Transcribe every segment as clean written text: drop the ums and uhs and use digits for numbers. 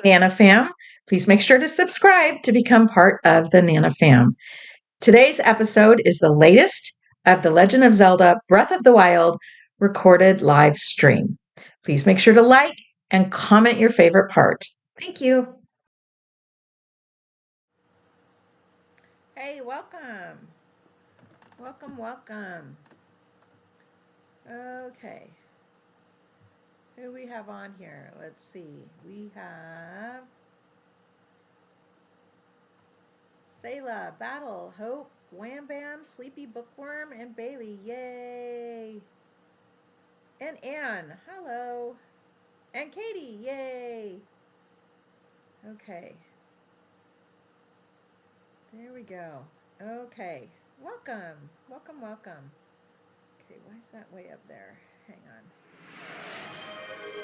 Nana Fam. Please make sure to subscribe to become part of the Nana Fam. Today's episode is the latest of the Legend of Zelda Breath of the Wild recorded live stream. Please make sure to like and comment your favorite part. Thank you. Hey, welcome. Welcome. Okay. Who we have on here? Let's see. We have Selah, Battle, Hope, Wham Bam, Sleepy Bookworm, and Bailey. Yay! And Anne. Hello. And Katie. Yay! Okay. There we go. Okay. Welcome. Okay, why is that way up there? Hang on.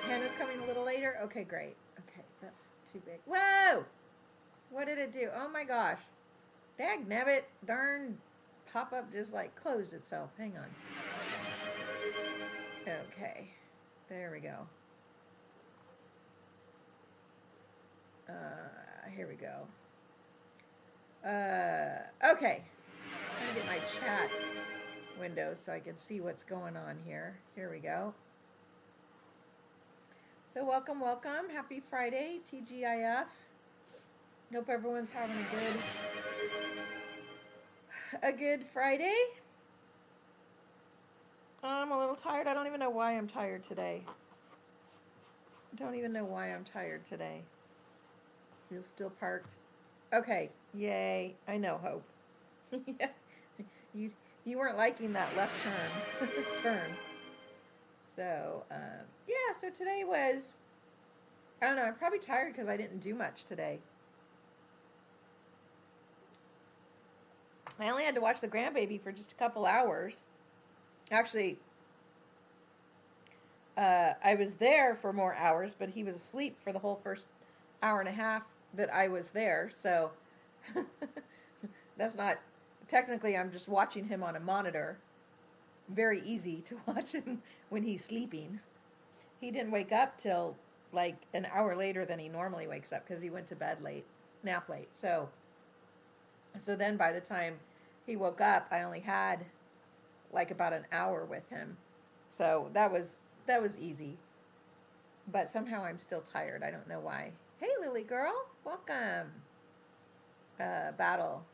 Hannah's coming a little later? Okay, great. Okay, that's too big. Whoa! What did it do? Oh my gosh. Dagnabbit, darn pop-up just like closed itself. Hang on. Okay. There we go. Here we go. Okay. I'm going to get my chat window so I can see what's going on here. Here we go. So welcome. Happy Friday, TGIF. Hope everyone's having a good Friday. I'm a little tired. I don't even know why I'm tired today. You're still parked. Okay, yay. I know, Hope. Yeah. You weren't liking that left turn. So, yeah, so today was, I don't know, I'm probably tired because I didn't do much today. I only had to watch the grandbaby for just a couple hours. Actually, I was there for more hours, but he was asleep for the whole first hour and a half that I was there. So that's not, technically I'm just watching him on a monitor. Very easy to watch him when he's sleeping. He didn't wake up till like an hour later than he normally wakes up because he went to bed late, nap late. So then by the time he woke up, I only had like about an hour with him. So that was easy. But somehow I'm still tired. I don't know why. Hey, Lily girl, welcome. Battle.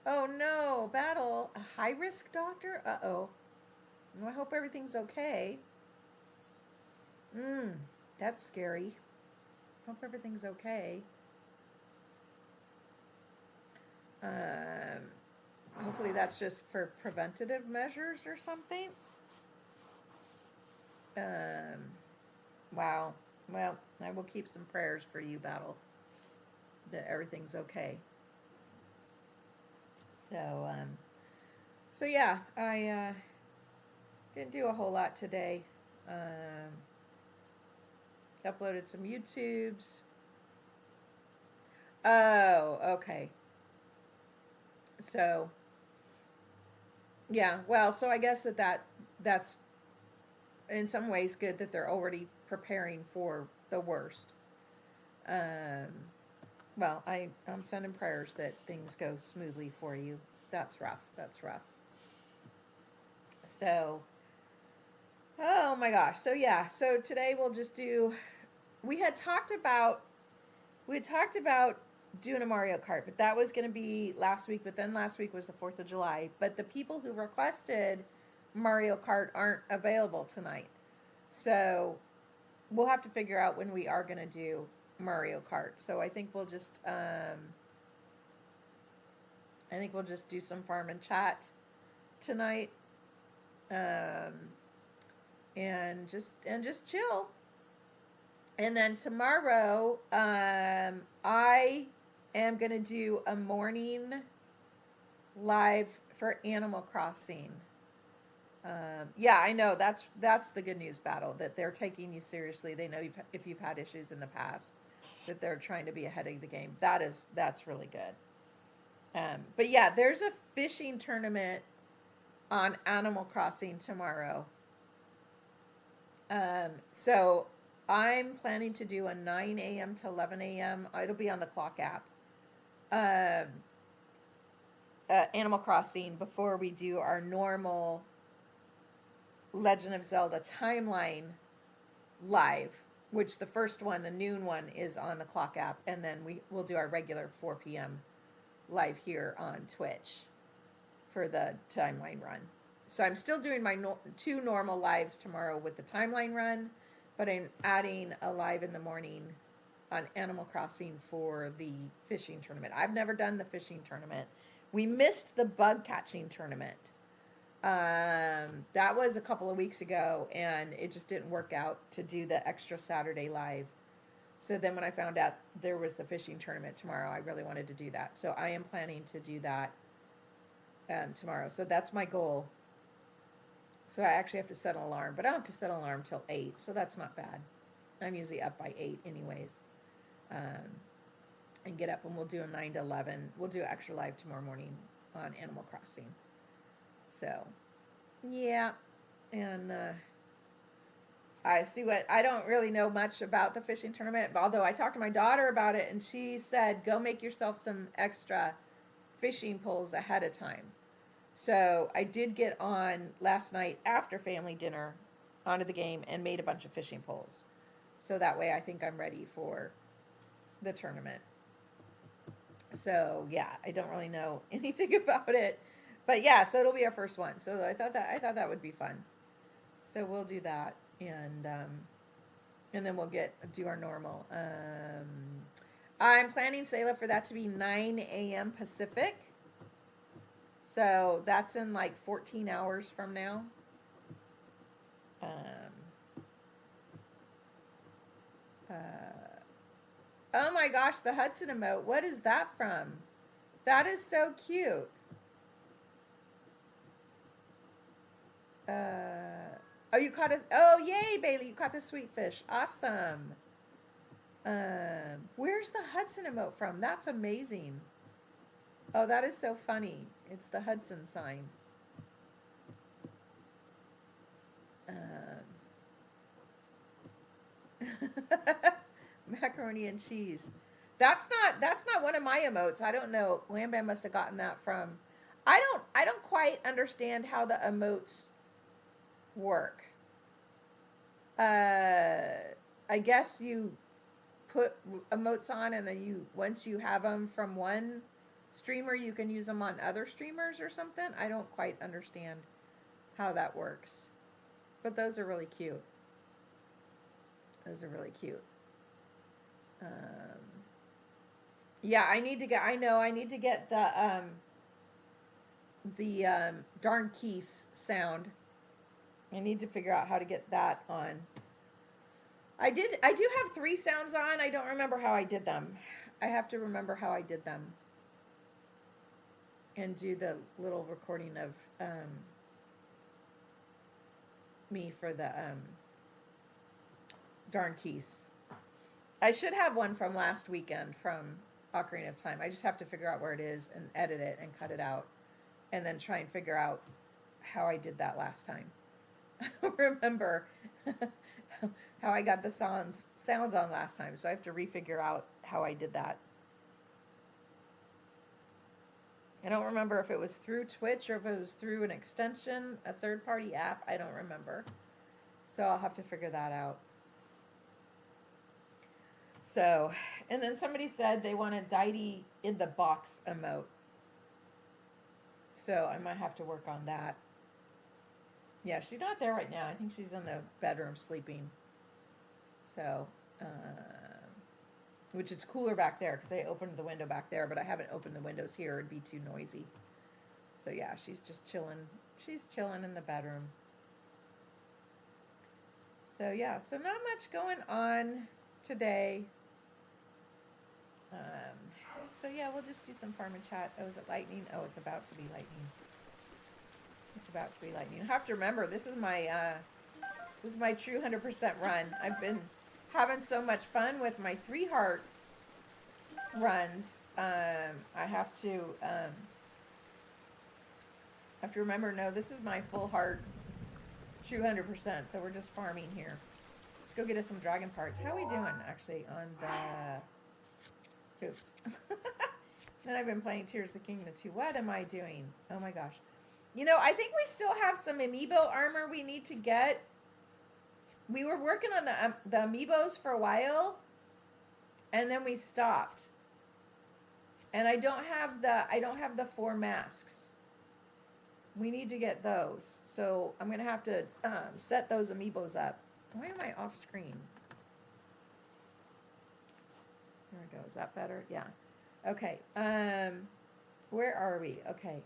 Oh no, Battle, a high risk doctor? Uh-oh. Well, I hope everything's okay. That's scary. Hope everything's okay. Hopefully that's just for preventative measures or something. Wow. Well, I will keep some prayers for you, Battle, that everything's okay. So yeah, I didn't do a whole lot today. Uploaded some YouTubes. Oh, okay. So, yeah, well, so I guess that's in some ways good that they're already preparing for the worst. Well, I'm sending prayers that things go smoothly for you. That's rough. So, oh my gosh. So yeah, so today we'll just do, we had talked about doing a Mario Kart, but that was going to be last week, but then last week was the 4th of July. But the people who requested Mario Kart aren't available tonight. So we'll have to figure out when we are going to do Mario Kart. So I think we'll just do some farm and chat tonight. And just chill. And then tomorrow, I am going to do a morning live for Animal Crossing. Yeah, I know that's the good news, Battle, that they're taking you seriously. They know if you've had issues in the past, that they're trying to be ahead of the game. That's really good. But yeah, there's a fishing tournament on Animal Crossing tomorrow. So I'm planning to do a 9 a.m. to 11 a.m. It'll be on the clock app. Uh, Animal Crossing before we do our normal Legend of Zelda timeline live, which the first one, the noon one, is on the clock app, and then we'll do our regular 4 p.m. live here on Twitch for the timeline run. So I'm still doing my 2 normal lives tomorrow with the timeline run, but I'm adding a live in the morning on Animal Crossing for the fishing tournament. I've never done the fishing tournament. We missed the bug catching tournament. That was a couple of weeks ago, and it just didn't work out to do the extra Saturday live. So then when I found out there was the fishing tournament tomorrow, I really wanted to do that. So I am planning to do that tomorrow. So that's my goal. So I actually have to set an alarm, but I don't have to set an alarm till 8, so that's not bad. I'm usually up by 8 anyways. And get up, and we'll do a 9 to 11. We'll do extra live tomorrow morning on Animal Crossing. So, yeah. And I don't really know much about the fishing tournament, although I talked to my daughter about it, and she said, go make yourself some extra fishing poles ahead of time. So I did get on last night after family dinner onto the game and made a bunch of fishing poles. So that way I think I'm ready for the tournament. So yeah, I don't really know anything about it, but yeah, so it'll be our first one. So I thought that would be fun. So we'll do that, and then we'll do our normal. I'm planning, Sayla, for that to be 9 a.m. Pacific. So that's in like 14 hours from now. Oh my gosh, the Hudson emote. What is that from? That is so cute. Oh, you caught it. Oh, yay, Bailey. You caught the sweet fish. Awesome. Where's the Hudson emote from? That's amazing. Oh, that is so funny. It's the Hudson sign. Macaroni and cheese. That's not one of my emotes. I don't know. Lamb Bam must have gotten that from. I don't quite understand how the emotes work. I guess you put emotes on, and then once you have them from one streamer, you can use them on other streamers or something. I don't quite understand how that works, but those are really cute. Those are really cute. Yeah, I need to get the darn keys sound. I need to figure out how to get that on. I do have 3 sounds on. I don't remember how I did them. I have to remember how I did them. And do the little recording of me for the darn keys. I should have one from last weekend from Ocarina of Time. I just have to figure out where it is and edit it and cut it out, and then try and figure out how I did that last time. I don't remember how I got the sounds on last time, so I have to refigure out how I did that. I don't remember if it was through Twitch or if it was through an extension, a third-party app. I don't remember. So I'll have to figure that out. So, and then somebody said they wanted Deity in the box emote. So I might have to work on that. Yeah, she's not there right now. I think she's in the bedroom sleeping. So, which is cooler back there because I opened the window back there, but I haven't opened the windows here. It'd be too noisy. So yeah, she's just chilling. She's chilling in the bedroom. So yeah, so not much going on today. So yeah, we'll just do some farm and chat. Oh, is it lightning? Oh, it's about to be lightning. It's about to be lightning. I have to remember, this is my true 100% run. I've been having so much fun with my 3-heart runs. I have to remember, no, this is my full heart true 100%. So we're just farming here. go get us some dragon parts. How are we doing, actually, on the... Oops. Then I've been playing Tears of the Kingdom 2. What am I doing? Oh my gosh. You know, I think we still have some amiibo armor we need to get. We were working on the amiibos for a while, and then we stopped. And I don't have the 4 masks. We need to get those. So I'm gonna have to set those amiibos up. Why am I off screen? There we go. Is that better? Yeah. Okay. Where are we? Okay.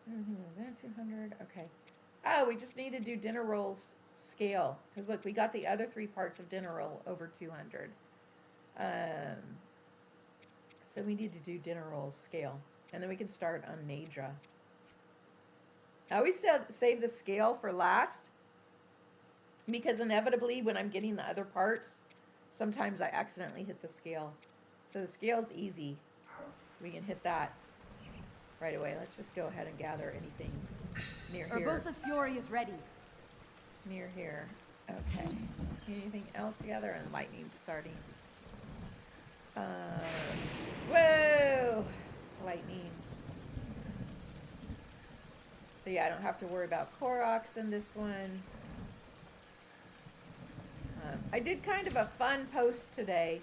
200. Okay. Oh, we just need to do dinner rolls scale. Because look, we got the other 3 parts of dinner roll over 200. So we need to do dinner rolls scale. And then we can start on Nadra. I always save the scale for last. Because inevitably, when I'm getting the other parts, sometimes I accidentally hit the scale. So the scale's easy. We can hit that right away. Let's just go ahead and gather anything near here. Urbosa's fury is ready. Near here. Okay. Anything else together? And lightning's starting. Whoa! Lightning. So yeah, I don't have to worry about Koroks in this one. I did kind of a fun post today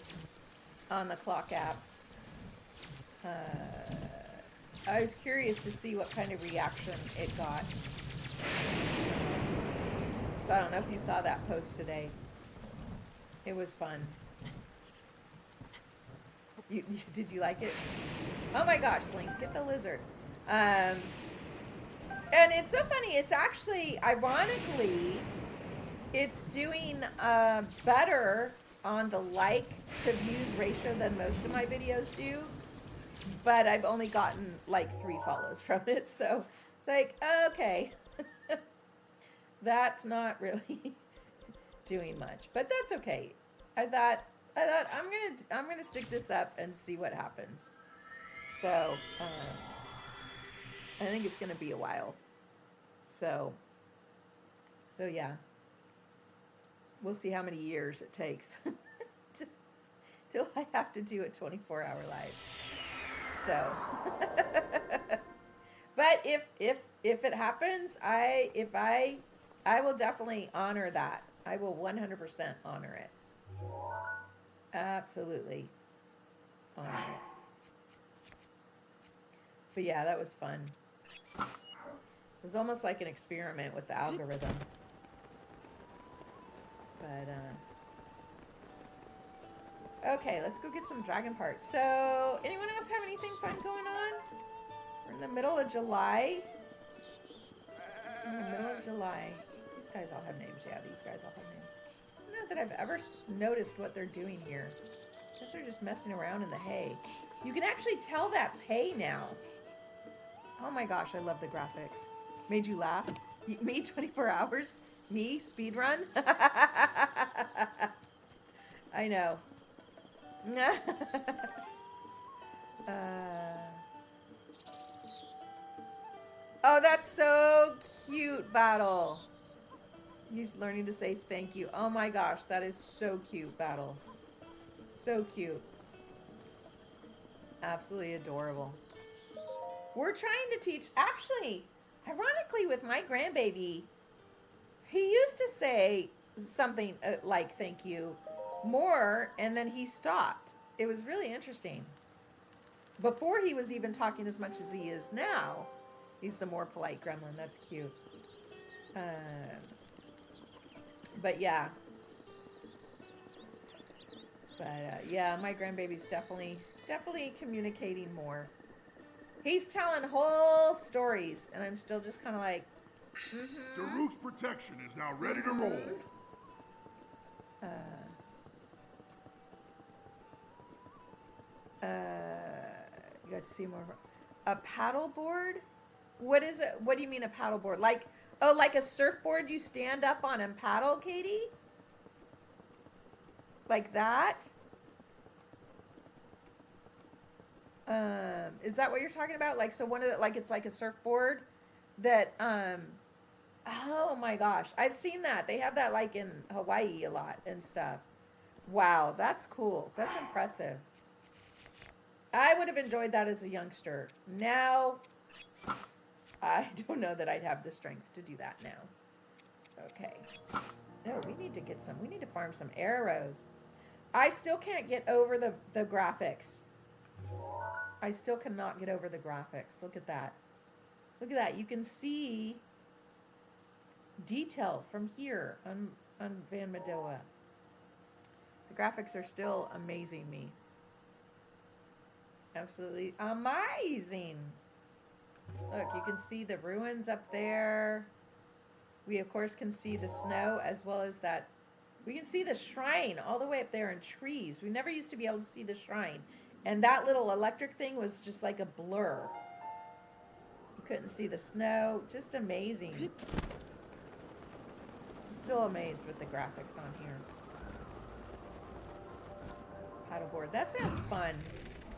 on the clock app. I was curious to see what kind of reaction it got. So I don't know if you saw that post today. It was fun. Did you like it? Oh my gosh, Link, get the lizard. And it's so funny. It's actually, ironically, it's doing better on the like to views ratio than most of my videos do. But I've only gotten like 3 follows from it. So it's like, okay. That's not really doing much. But that's okay. I thought I'm gonna stick this up and see what happens. So I think it's gonna be a while. So yeah. We'll see how many years it takes till I have to do a 24-hour live. So, but if it happens, I will definitely honor that. I will 100% honor it. Absolutely honor it. But yeah, that was fun. It was almost like an experiment with the algorithm. But, okay, let's go get some dragon parts. So, anyone else have anything fun going on? We're in the middle of July. In the middle of July. These guys all have names. Yeah, these guys all have names. I don't know that I've ever noticed what they're doing here. I guess they're just messing around in the hay. You can actually tell that's hay now. Oh my gosh, I love the graphics. Made you laugh? Me, 24 hours? Me, speedrun? I know. Oh, that's so cute, Battle. He's learning to say thank you. Oh my gosh, that is so cute, Battle. So cute. Absolutely adorable. We're trying to teach, actually, ironically with my grandbaby, he used to say something like thank you more, and then he stopped. It was really interesting. Before he was even talking as much as he is now. He's the more polite gremlin. That's cute. But yeah. But yeah, my grandbaby's definitely communicating more. He's telling whole stories, and I'm still just kind of like, Daruk's protection is now ready to roll. Let's see more. A paddle board? What is it? What do you mean a paddle board? Like, oh, like a surfboard you stand up on and paddle, Katie? Like that? Is that what you're talking about? Like, so one of the, like, it's like a surfboard that, Oh my gosh. I've seen that. They have that like in Hawaii a lot and stuff. Wow, that's cool. That's impressive. I would have enjoyed that as a youngster. Now, I don't know that I'd have the strength to do that now. Okay. Oh, we need to get some. We need to farm some arrows. I still can't get over the graphics. I still cannot get over the graphics. Look at that. Look at that. You can see detail from here on Van Madoa. The graphics are still amazing me. Absolutely amazing. Look, you can see the ruins up there. We, of course, can see the snow as well as that. We can see the shrine all the way up there in trees. We never used to be able to see the shrine. And that little electric thing was just like a blur. You couldn't see the snow. Just amazing. Still amazed with the graphics on here. Paddleboard. That sounds fun.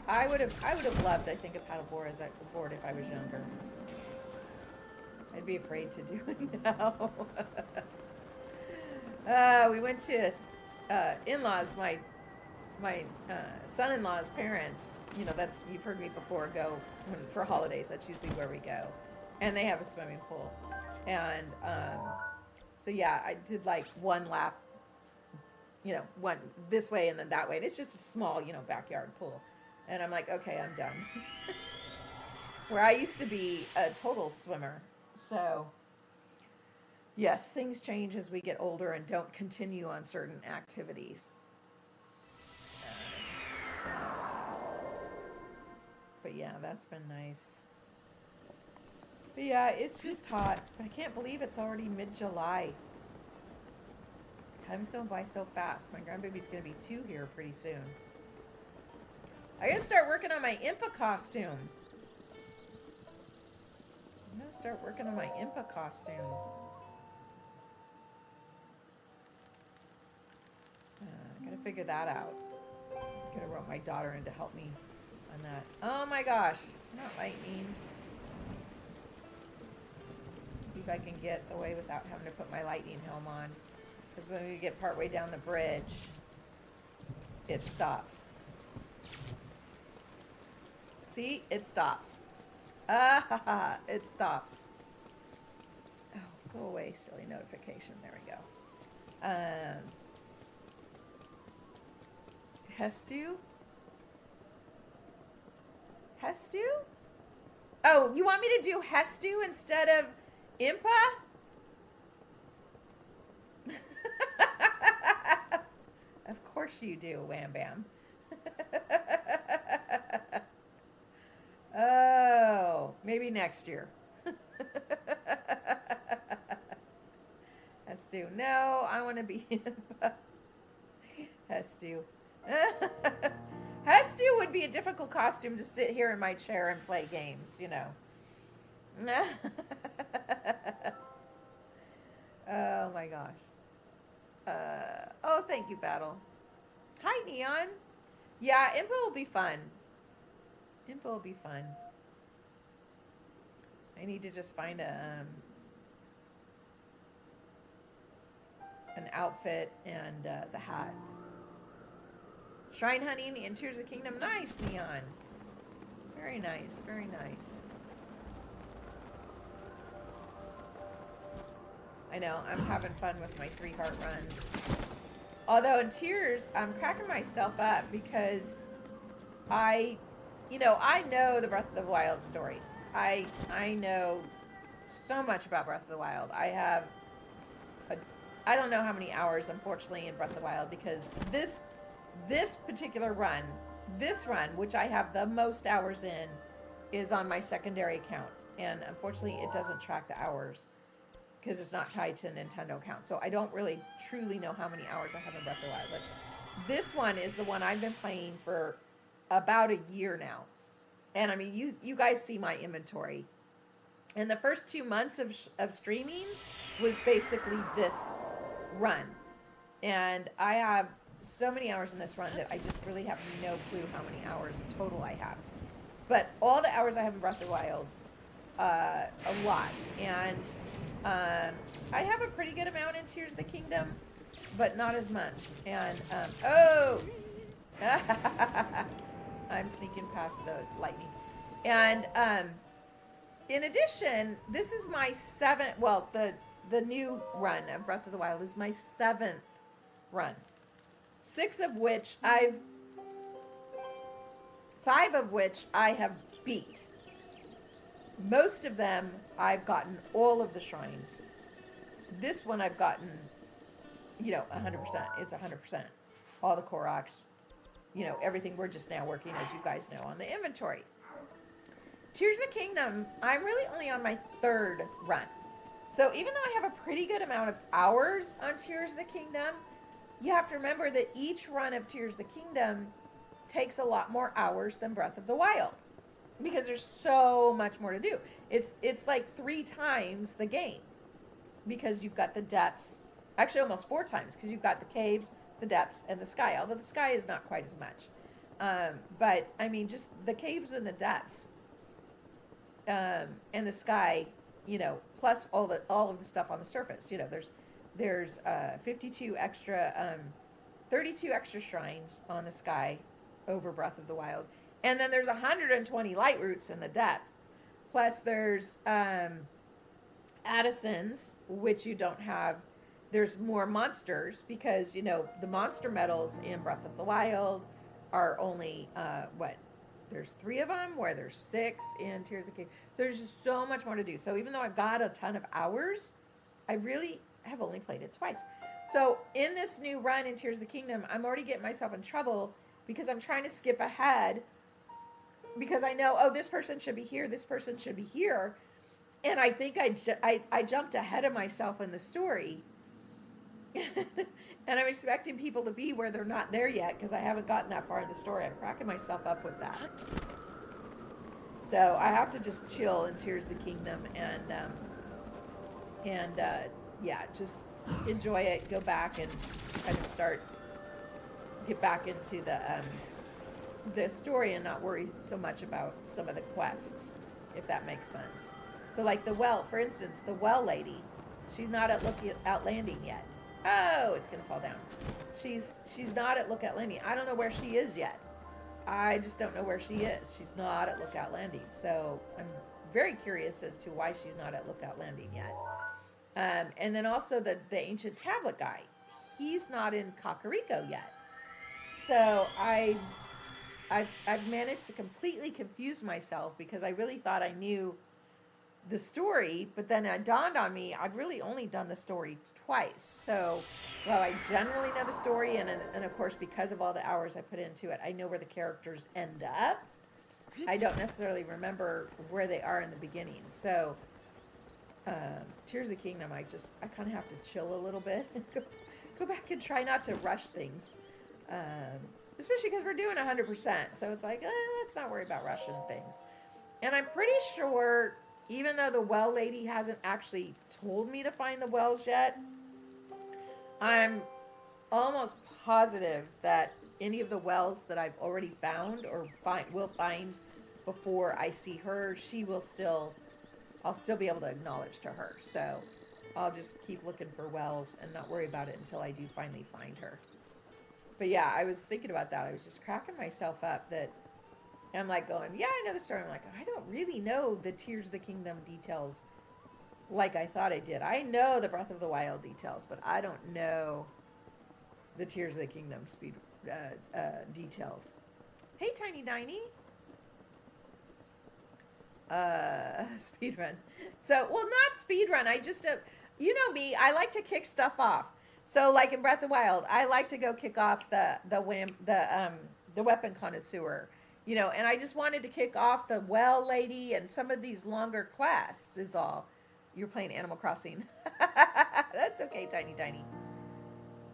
I would have loved, I think, a paddleboard as a board if I was younger. I'd be afraid to do it now. We went to in-laws, my son-in-law's parents. You know, that's, you've heard me before, go for holidays. That's usually where we go, and they have a swimming pool. And so yeah, I did like one lap, you know, one this way and then that way. And it's just a small, you know, backyard pool. And I'm like, okay, I'm done. Where I used to be a total swimmer. So, yes, things change as we get older and don't continue on certain activities. But yeah, that's been nice. But yeah, it's just hot. I can't believe it's already mid-July. Time's going by so fast. My grandbaby's going to be 2 here pretty soon. I gotta start working on my Impa costume. I'm gonna start working on my Impa costume. I gotta figure that out. I gotta rope my daughter in to help me on that. Oh my gosh, not lightning. See if I can get away without having to put my lightning helm on. Because when we get partway down the bridge, it stops. See? It stops. It stops. Oh, go away, silly notification. There we go. Hestu? Hestu? Oh, you want me to do Hestu instead of Impa? Of course you do, Wham Bam. Oh, maybe next year. Hestu. No, I want to be Impa. Hestu. Hestu would be a difficult costume to sit here in my chair and play games, you know. Oh my gosh. Oh, thank you, Battle. Hi, Neon. Yeah, Impa will be fun. Impa will be fun. I need to just find a an outfit and the hat. Shrine hunting and Tears of the Kingdom. Nice, Neon. Very nice. Very nice. I know. I'm having fun with my 3-heart runs. Although in Tears, I'm cracking myself up because I know the Breath of the Wild story. I know so much about Breath of the Wild. I don't know how many hours, unfortunately, in Breath of the Wild because this particular run, which I have the most hours in, is on my secondary account. And unfortunately, it doesn't track the hours because it's not tied to a Nintendo account. So I don't really truly know how many hours I have in Breath of the Wild. But this one is the one I've been playing for about a year now. And I mean, you guys see my inventory. And the first 2 months of streaming was basically this run. And I have so many hours in this run that I just really have no clue how many hours total I have. But all the hours I have in Breath of the Wild a lot. And I have a pretty good amount in Tears of the Kingdom, but not as much. And, oh! I'm sneaking past the lightning. And in addition, this is my seventh, well, the new run of Breath of the Wild is my seventh run. 5 of which I have beat. Most of them, I've gotten all of the shrines. This one I've gotten, 100%. It's 100%. All the Koroks, everything we're just now working, as you guys know, on the inventory. Tears of the Kingdom, I'm really only on my 3rd run. So even though I have a pretty good amount of hours on Tears of the Kingdom, you have to remember that each run of Tears of the Kingdom takes a lot more hours than Breath of the Wild, because there's so much more to do. It's like 3 times the game, because you've got the depths, actually almost 4 times, because you've got the caves, the depths, and the sky, although the sky is not quite as much. But I mean, just the caves and the depths, and the sky, plus all of the stuff on the surface. There's 52 extra, 32 extra shrines on the sky over Breath of the Wild, and then there's 120 light roots in the depth. Plus there's Addisons, which you don't have. There's more monsters, because the monster medals in Breath of the Wild are only there's 3 of them, where there's 6 in Tears of the Kingdom. So there's just so much more to do. So even though I've got a ton of hours, I really have only played it twice. So in this new run in Tears of the Kingdom, I'm already getting myself in trouble, because I'm trying to skip ahead, because I know, oh, this person should be here, this person should be here, and I think I jumped ahead of myself in the story. And I'm expecting people to be where they're not there yet, because I haven't gotten that far in the story. I'm cracking myself up with that. So I have to just chill in Tears of the Kingdom and just enjoy it. Go back and kind of get back into the story and not worry so much about some of the quests, if that makes sense. So like for instance, the well lady, she's not at Lookout Landing yet. Oh, it's gonna fall down. She's not at Lookout Landing. I don't know where she is yet. I just don't know where she is. She's not at Lookout Landing. So I'm very curious as to why she's not at Lookout Landing yet. And then also the ancient tablet guy, he's not in Kakariko yet. So I've managed to completely confuse myself, because I really thought I knew the story, but then it dawned on me I've really only done the story twice. So while I generally know the story, and of course because of all the hours I put into it, I know where the characters end up, I don't necessarily remember where they are in the beginning. So Tears of the Kingdom, I kind of have to chill a little bit and go back and try not to rush things, especially because we're doing 100%. So it's like, let's not worry about rushing things. And I'm pretty sure, even though the well lady hasn't actually told me to find the wells yet, I'm almost positive that any of the wells that I've already found or will find before I see her, I'll still be able to acknowledge to her. So I'll just keep looking for wells and not worry about it until I do finally find her. But yeah, I was thinking about that. I was just cracking myself up that I'm like going, yeah, I know the story. I'm like, I don't really know the Tears of the Kingdom details like I thought I did. I know the Breath of the Wild details, but I don't know the Tears of the Kingdom details. Hey, Tiny Diny. Speedrun. So, well, not speedrun. I just, you know me, I like to kick stuff off. So, like in Breath of the Wild, I like to go kick off the weapon connoisseur. And I just wanted to kick off the well lady and some of these longer quests is all. You're playing Animal Crossing. That's okay, Tiny Tiny.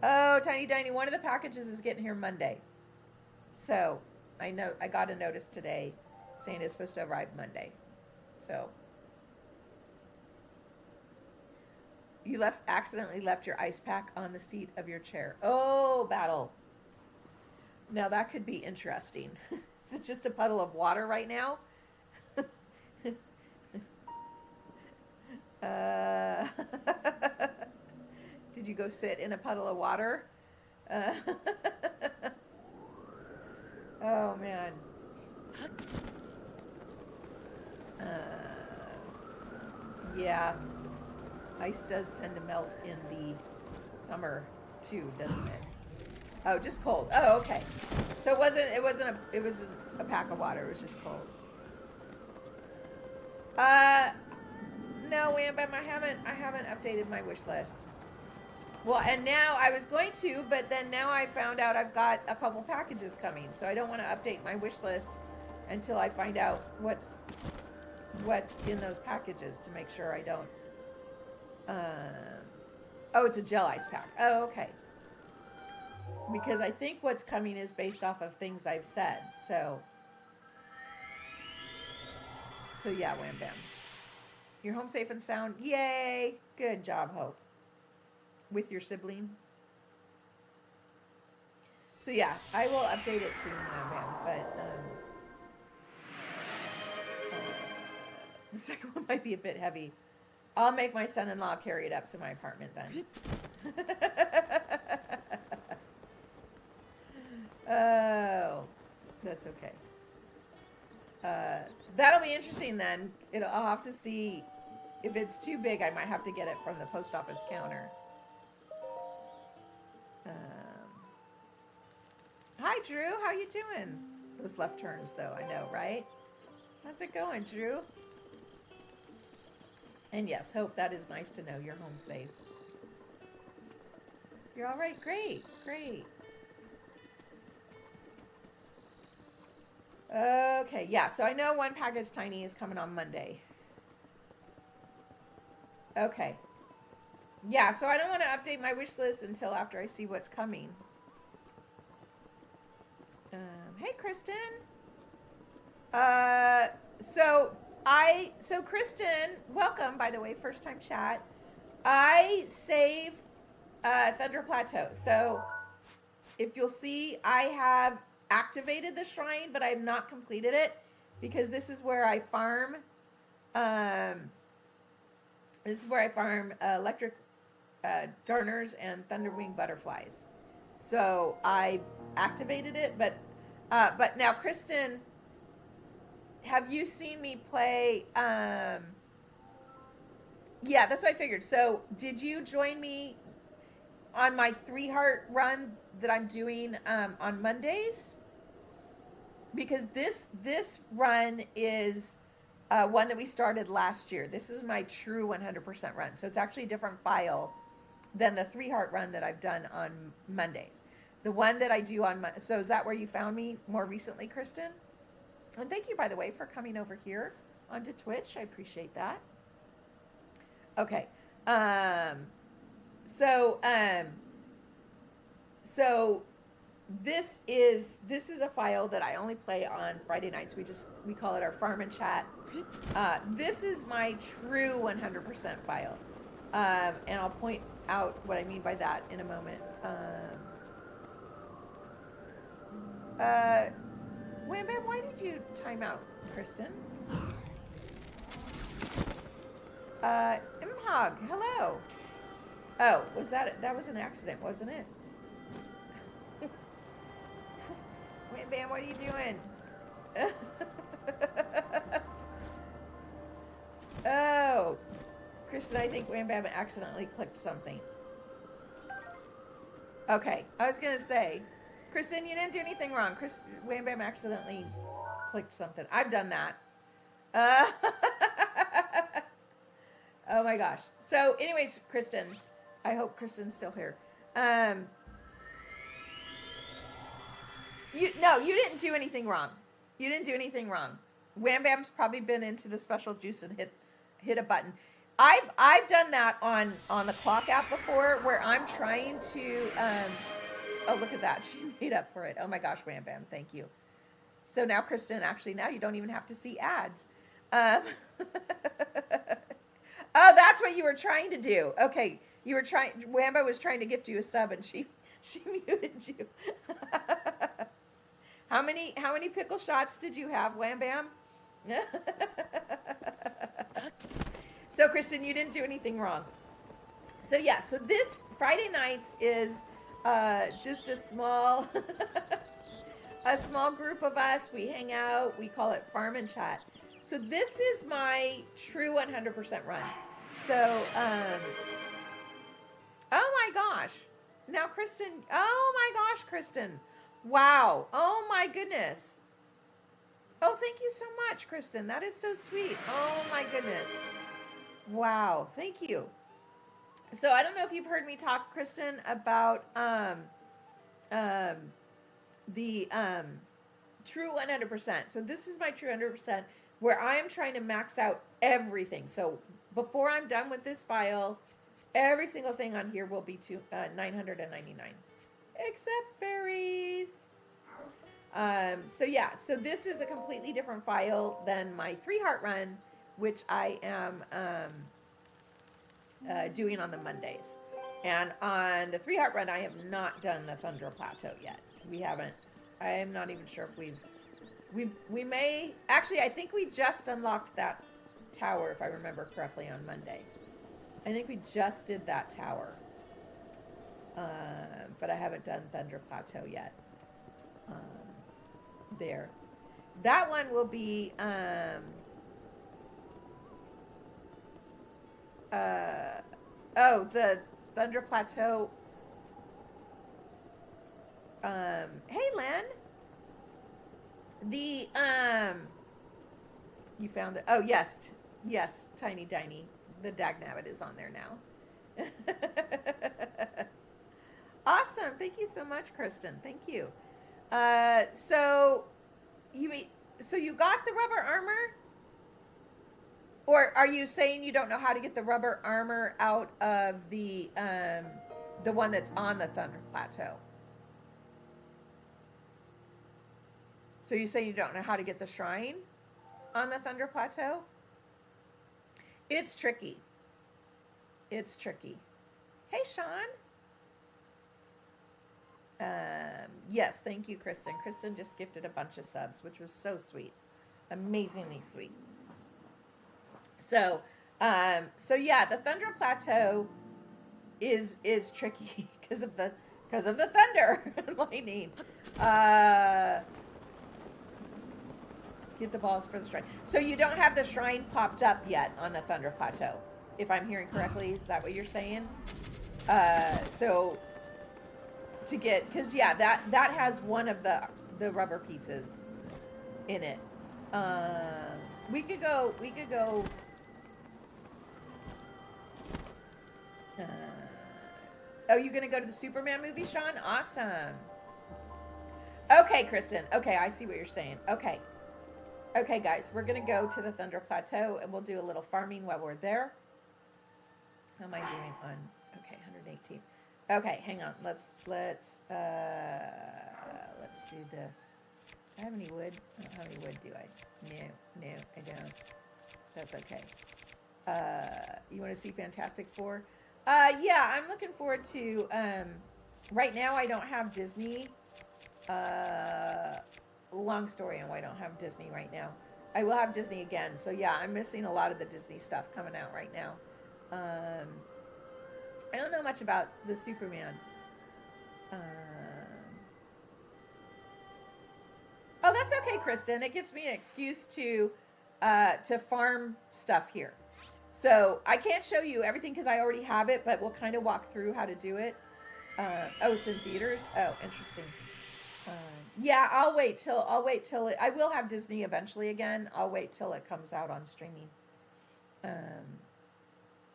Oh, Tiny Tiny, one of the packages is getting here Monday. So, I got a notice today saying it's supposed to arrive Monday. So, you accidentally left your ice pack on the seat of your chair. Oh, battle. Now that could be interesting. Is it just a puddle of water right now? Uh, did you go sit in a puddle of water? Uh, oh man. Yeah, ice does tend to melt in the summer too, doesn't it? Oh, just cold. Oh, okay. So it wasn't a pack of water. It was just cold. Uh, no, Wham Bam, I haven't updated my wish list. Well, and now I was going to, but then now I found out I've got a couple packages coming, so I don't want to update my wish list until I find out what's in those packages to make sure I don't. Oh, it's a gel ice pack. Oh, okay. Because I think what's coming is based off of things I've said. So yeah, Wham Bam. You're home safe and sound. Yay! Good job, Hope. With your sibling. So yeah, I will update it soon, Wham Bam. But the second one might be a bit heavy. I'll make my son-in-law carry it up to my apartment then. Oh, that's okay. That'll be interesting then. I'll have to see if it's too big. I might have to get it from the post office counter. Hi, Drew. How you doing? Those left turns, though. I know, right? How's it going, Drew? And yes, Hope, that is nice to know you're home safe. You're all right? Great, great. Okay, yeah, so I know one package tiny is coming on Monday. Okay. Yeah, so I don't want to update my wish list until after I see what's coming. Hey, Kristen. So Kristen, welcome, by the way, first time chat. I save Thunder Plateau. So if you'll see, I have activated the shrine, but I have not completed it because this is where I farm. This is where I farm electric darners and thunderwing butterflies. So I activated it, but now, Kristen, have you seen me play? Yeah, that's what I figured. So did you join me on my 3-heart run that I'm doing on Mondays? Because this run is one that we started last year. This is my true 100% run. So it's actually a different file than the 3-heart run that I've done on Mondays. The one that I do on so is that where you found me more recently, Kristen? And thank you, by the way, for coming over here onto Twitch. I appreciate that. Okay. So this is a file that I only play on Friday nights. We call it our farm and chat. This is my true 100% file. And I'll point out what I mean by that in a moment. Wham Bam, why did you time out, Kristen? Imhog, hello. Oh, that was an accident, wasn't it? Wham Bam, what are you doing? Oh, Kristen, I think Wham Bam accidentally clicked something. Okay, I was gonna say, Kristen, you didn't do anything wrong. Wham Bam accidentally clicked something. I've done that. Oh my gosh. So anyways, Kristen, I hope Kristen's still here. You didn't do anything wrong. You didn't do anything wrong. Wham Bam's probably been into the special juice and hit a button. I've done that on the clock app before where I'm trying to oh, look at that. She made up for it. Oh my gosh, Wham Bam, thank you. So now, Kristen, actually now you don't even have to see ads. Oh, that's what you were trying to do. Okay, Wham Bam was trying to gift you a sub and she muted you. How many pickle shots did you have, Wham Bam? So, Kristen, you didn't do anything wrong. So, yeah, so this Friday nights is just a small a small group of us. We hang out. We call it Farm and Chat. So this is my true 100% run. So, oh my gosh. Now, Kristen, oh my gosh, Kristen. Wow. Oh my goodness. Oh, thank you so much, Kristen. That is so sweet. Oh my goodness. Wow. Thank you. So I don't know if you've heard me talk, Kristen, about the true 100%. So this is my true 100% where I am trying to max out everything. So before I'm done with this file, every single thing on here will be 999, except fairies. So yeah, so this is a completely different file than my 3-heart run, which I am doing on the Mondays. And on the 3-heart run, I have not done the Thunder Plateau yet. We haven't. I am not even sure if we may, actually, I think we just unlocked that tower, if I remember correctly, on Monday. I think we just did that tower. But I haven't done Thunder Plateau yet. There. That one will be, the Thunder Plateau. Hey, Len. The, you found it. Oh, yes. Yes, Tiny Diny. The Dagnabbit is on there now. Awesome. Thank you so much, Kristen. Thank you. So you got the rubber armor? Or are you saying you don't know how to get the rubber armor out of the one that's on the Thunder Plateau? So you say you don't know how to get the shrine on the Thunder Plateau? It's tricky. It's tricky. Hey, Sean. Yes, thank you, Kristen. Kristen just gifted a bunch of subs, which was so sweet. Amazingly sweet. So yeah, the Thunder Plateau is tricky because of the thunder and lightning. Get the balls for the shrine. So you don't have the shrine popped up yet on the Thunder Plateau, if I'm hearing correctly. Is that what you're saying? So to get, because yeah, that has one of the rubber pieces in it. We could go. Oh, you're gonna go to the Superman movie, Sean? Awesome. Okay, Kristen. Okay, I see what you're saying. Okay, guys, we're gonna go to the Thunder Plateau and we'll do a little farming while we're there. How am I doing on? Okay, 118. Okay, hang on. Let's do this. I have any wood? I don't have any wood, do I? No, I don't. That's okay. You want to see Fantastic Four? Yeah, I'm looking forward to. Right now, I don't have Disney. Long story on why I don't have Disney right now. I will have Disney again. So yeah, I'm missing a lot of the Disney stuff coming out right now. I don't know much about the Superman. Oh, that's okay, Kristen. It gives me an excuse to farm stuff here. So I can't show you everything because I already have it, but we'll kind of walk through how to do it. Oh, it's in theaters. Oh, interesting. Yeah, I'll wait till it. I will have Disney eventually again. I'll wait till it comes out on streaming.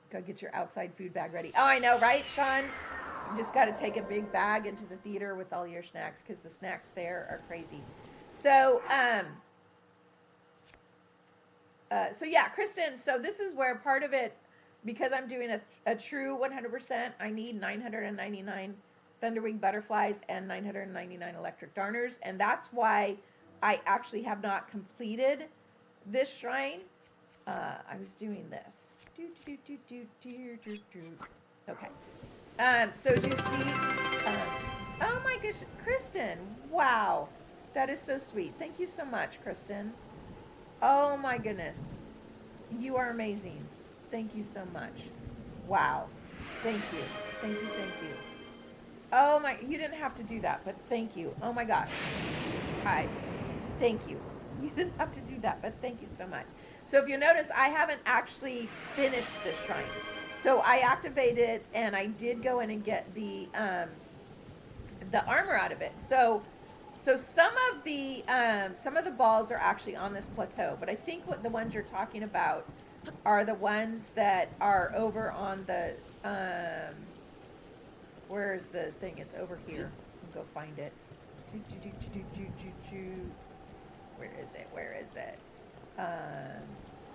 Go get your outside food bag ready. Oh, I know, right, Sean? You just got to take a big bag into the theater with all your snacks because the snacks there are crazy. So, so yeah, Kristen. So this is where part of it, because I'm doing a true 100%, I need 999 Thunderwing butterflies and 999 electric darners, and that's why I actually have not completed this shrine. I was doing this. Okay. So do you see? Oh my gosh, Kristen! Wow, that is so sweet. Thank you so much, Kristen. Oh my goodness, you are amazing. Thank you so much. Wow. Thank you. Thank you, thank you. Oh my, you didn't have to do that, but thank you. Oh my gosh. Hi. Thank you. You didn't have to do that, but thank you so much. So if you notice, I haven't actually finished this shrine. So I activated and I did go in and get the armor out of it. So some of the balls are actually on this plateau, but I think what the ones you're talking about are the ones that are over on the where's the thing? It's over here. I'll go find it. Where is it? Where is it?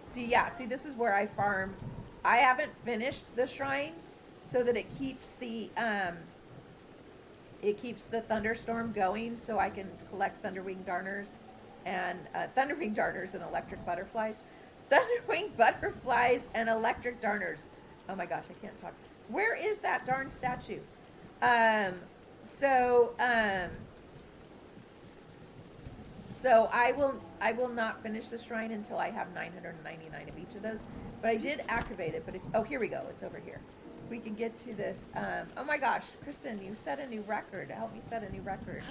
See, this is where I farm. I haven't finished the shrine so that it keeps the thunderstorm going, so I can collect thunderwing darners and electric butterflies. Thunderwing butterflies and electric darners. Oh my gosh, I can't talk. Where is that darn statue? So I will not finish the shrine until I have 999 of each of those. But I did activate it. But here we go. It's over here. We can get to this. Oh my gosh, Kristen, you set a new record. Help me set a new record.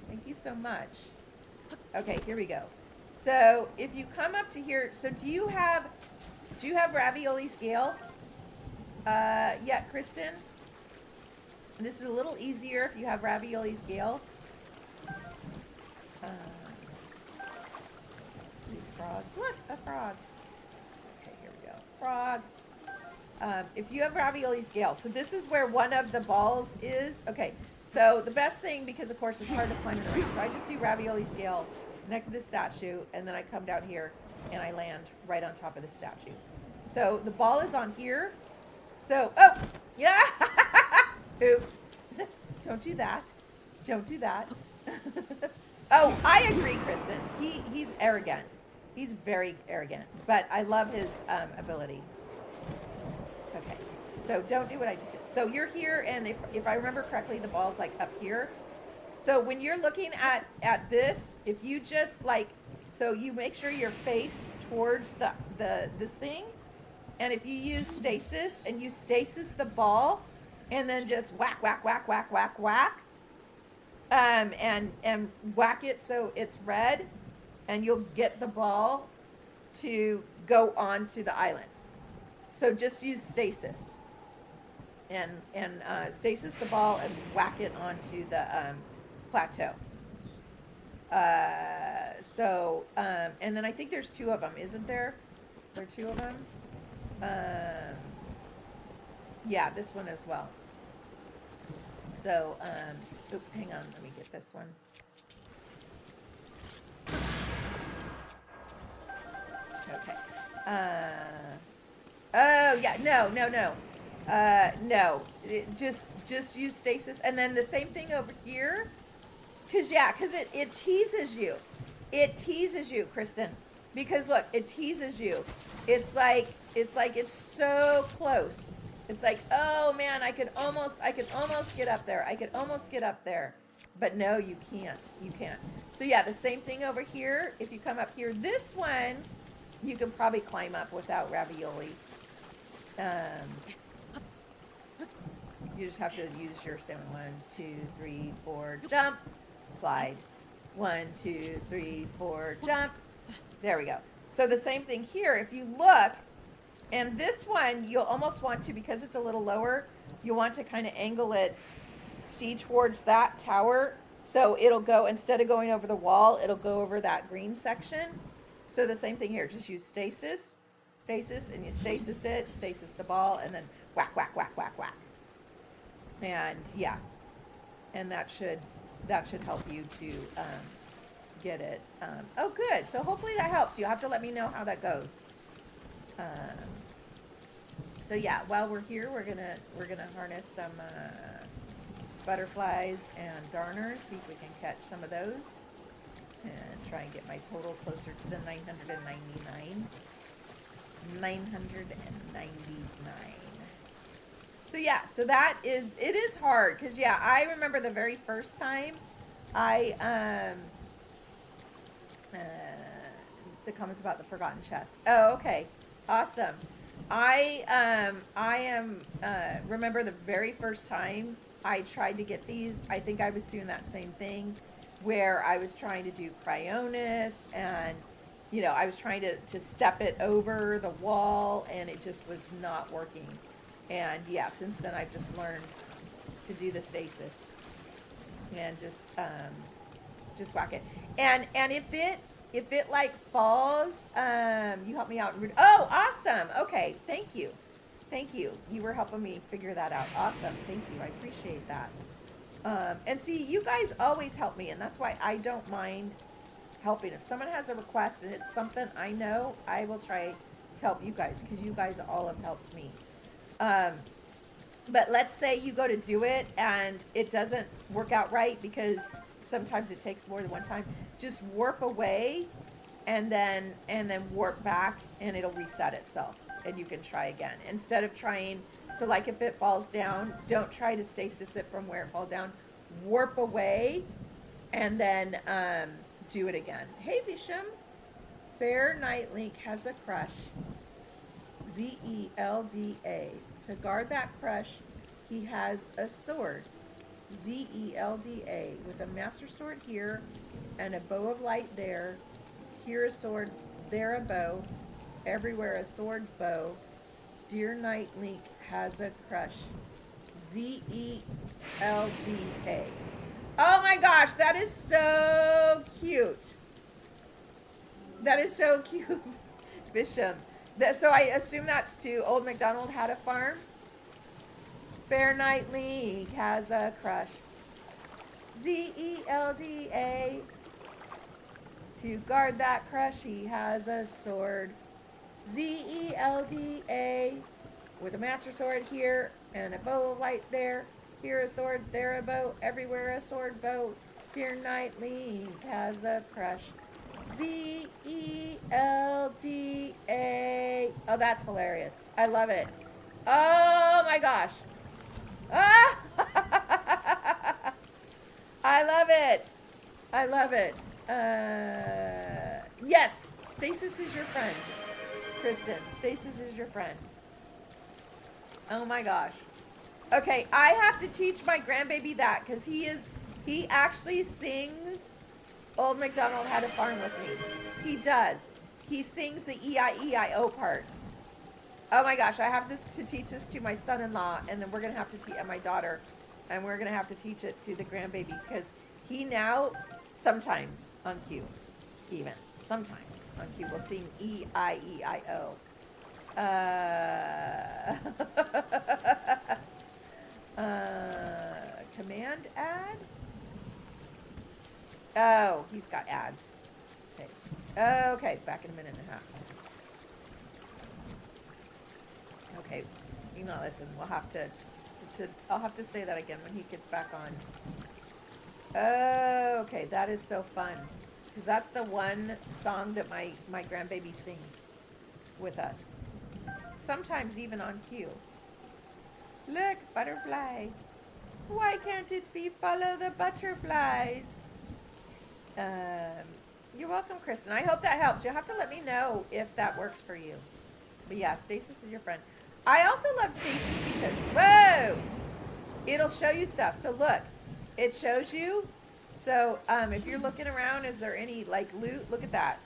Thank you so much. Okay, here we go. So if you come up to here, so do you have ravioli scale? Yeah, Kristen. This is a little easier if you have ravioli scale. These frogs. Look, a frog. Okay, here we go. Frog. If you have ravioli scale, so this is where one of the balls is. Okay, so the best thing, because of course it's hard to climb in the ring, so I just do ravioli scale, connect to the statue, and then I come down here and I land right on top of the statue. So the ball is on here. So, oh, yeah. Oops. Don't do that. Don't do that. Oh, I agree, Kristen. He's arrogant. He's very arrogant, but I love his ability. Okay, so don't do what I just did. So you're here, and if I remember correctly, the ball's like up here. So when you're looking at this, if you just so you make sure you're faced towards this thing, and if you use stasis and you stasis the ball, and then just whack, whack, whack, whack, whack, whack, and whack it so it's red, and you'll get the ball to go onto the island. So just use stasis, and stasis the ball and whack it onto the plateau. And then I think there's two of them, isn't there? There are two of them. Yeah, this one as well. So, hang on, let me get this one. Okay. Oh yeah, no. No. Just use stasis, and then the same thing over here. Cause it teases you. It teases you, Kristen. Because look, it teases you. It's like it's so close. It's like, oh man, I could almost get up there. I could almost get up there. But no, you can't. You can't. So yeah, the same thing over here. If you come up here, this one, you can probably climb up without ravioli. You just have to use your stamina. 1, 2, 3, 4, jump, slide. 1, 2, 3, 4, jump. There we go. So the same thing here. If you look, and this one, you'll almost want to, because it's a little lower, you want to kind of angle it, see towards that tower. So it'll go, instead of going over the wall, it'll go over that green section. So the same thing here. Just use stasis, and you stasis it, stasis the ball, and then whack, whack, whack, whack, whack. And yeah, and that should help you to get it. Oh, good. So hopefully that helps. You'll have to let me know how that goes. So yeah, while we're here, we're gonna harness some butterflies and darners. See if we can catch some of those, and try and get my total closer to the 999. 999. So yeah, so it is hard, because yeah, I remember the very first time the comments about the forgotten chest. Oh, okay. Awesome. I am remember the very first time I tried to get these. I think I was doing that same thing, where I was trying to do cryonis, and I was trying to step it over the wall, and it just was not working. And yeah, since then I've just learned to do the stasis and just whack it. And if it like falls, you help me out. Oh, awesome. Okay, thank you. Thank you. You were helping me figure that out. Awesome. Thank you. I appreciate that. And see, you guys always help me, and that's why I don't mind helping. If someone has a request and it's something I know, I will try to help you guys, because you guys all have helped me. But let's say you go to do it and it doesn't work out right, because sometimes it takes more than one time. Just warp away and then warp back, and it'll reset itself, and you can try again. Instead of trying, so like if it falls down, don't try to stasis it from where it falls down. Warp away and then do it again. Hey Visham, Fair Nightlink has a crush. Zelda. To guard that crush, he has a sword. Zelda. With a master sword here and a bow of light there. Here a sword, there a bow. Everywhere a sword bow. Dear Nightlink has a crush. Zelda. Oh my gosh, that is so cute. That is so cute, Bishop. So I assume that's to Old MacDonald Had a Farm. Fair Nightlink has a crush. Zelda. To guard that crush, he has a sword. Zelda. With a master sword here and a bow of light there. Here a sword, there a bow. Everywhere a sword bow. Dear Nightlink has a crush. Zelda. Oh, that's hilarious. I love it. Oh my gosh. Ah! I love it. I love it. Yes, Stasis is your friend. Kristen, Stasis is your friend. Oh my gosh. Okay, I have to teach my grandbaby that, because he actually sings Old MacDonald Had a Farm with me. He does. He sings the E-I-E-I-O part. Oh my gosh, I have to teach this to my son-in-law, and then we're going to have to teach my daughter, and we're going to have to teach it to the grandbaby, because he now, sometimes on cue, even, sometimes on cue, will sing E-I-E-I-O. Command add? Oh, he's got ads. Okay. Okay, back in a minute and a half. Okay, you know, listen, we'll have to I'll have to say that again when he gets back on. Oh, okay, that is so fun. Because that's the one song that my grandbaby sings with us. Sometimes even on cue. Look, butterfly. Why can't it be follow the butterflies? You're welcome, Kristen. I hope that helps. You'll have to let me know if that works for you. But yeah, Stasis is your friend. I also love Stasis because, whoa, it'll show you stuff. So look, it shows you. So if you're looking around, is there any like loot? Look at that.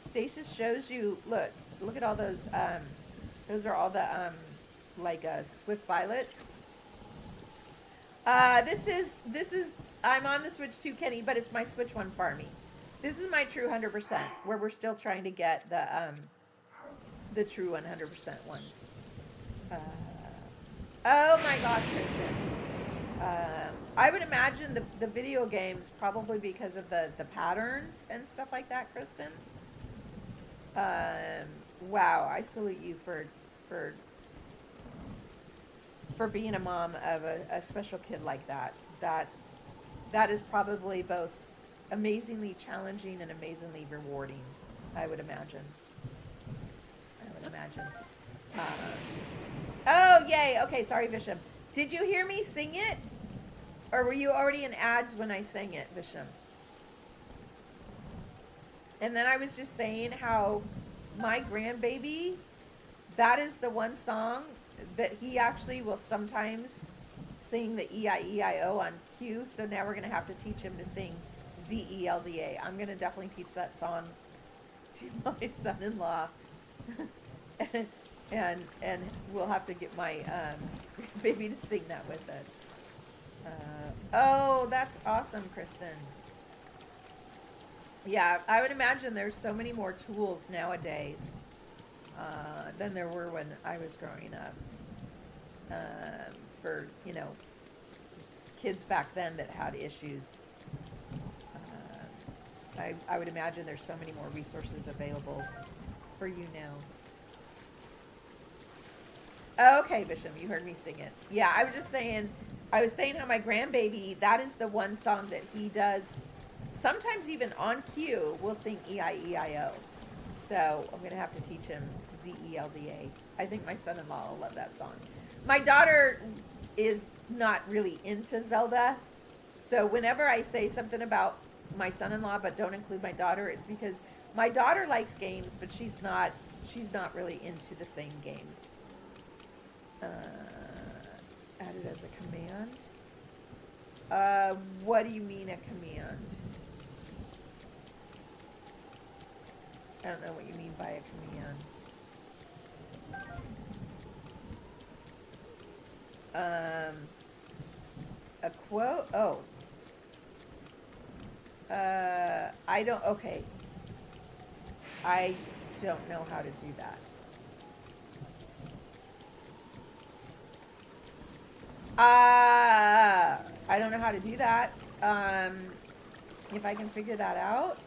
Stasis shows you. Look at all those. Those are all the swift violets. This is. I'm on the Switch 2, Kenny, but it's my Switch 1 farming. This is my true 100%, where we're still trying to get the true 100% one. Oh my gosh, Kristen. I would imagine the video games, probably because of the patterns and stuff like that, Kristen. Wow, I salute you for being a mom of a special kid like that. That is probably both amazingly challenging and amazingly rewarding, I would imagine. Oh, yay. Okay, sorry, Visham. Did you hear me sing it? Or were you already in ads when I sang it, Visham? And then I was just saying how my grandbaby that is the one song that he actually will sometimes sing the E-I-E-I-O on cue. So now we're going to have to teach him to sing Z-E-L-D-A. I'm going to definitely teach that song to my son-in-law. and we'll have to get my baby to sing that with us. Oh, that's awesome, Kristen. Yeah, I would imagine there's so many more tools nowadays than there were when I was growing up. For, you know, kids back then that had issues. I would imagine there's so many more resources available for you now. Okay, Bishop, you heard me sing it. Yeah, I was saying how my grandbaby, that is the one song that he does, sometimes even on cue, will sing E-I-E-I-O. So I'm going to have to teach him Z-E-L-D-A. I think my son-in-law will love that song. My daughter is not really into Zelda. So whenever I say something about my son-in-law but don't include my daughter, it's because my daughter likes games, but she's not really into the same games. Added as a command. What do you mean a command? I don't know what you mean by a command. A quote? Oh. I don't, okay. I don't know how to do that. I don't know how to do that. If I can figure that out.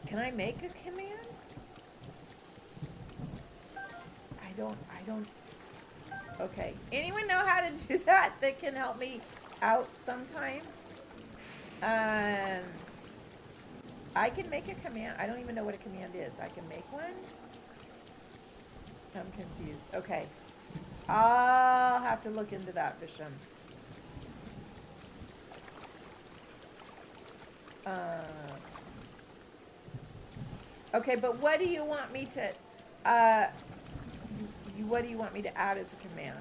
Can I make a command? I don't. Okay. Anyone know how to do that can help me out sometime? I can make a command. I don't even know what a command is. I can make one? I'm confused. Okay. I'll have to look into that, Bisham. Okay, but what do you want me to, what do you want me to add as a command?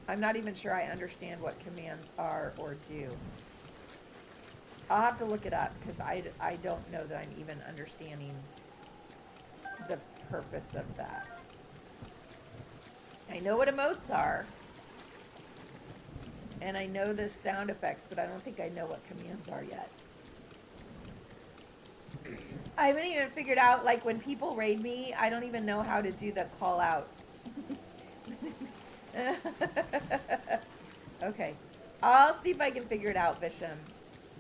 I'm not even sure I understand what commands are or do. I'll have to look it up because I don't know that I'm even understanding the purpose of that. I know what emotes are. And I know the sound effects, but I don't think I know what commands are yet. I haven't even figured out, like, when people raid me, I don't even know how to do the call out. Okay. I'll see if I can figure it out, Bisham.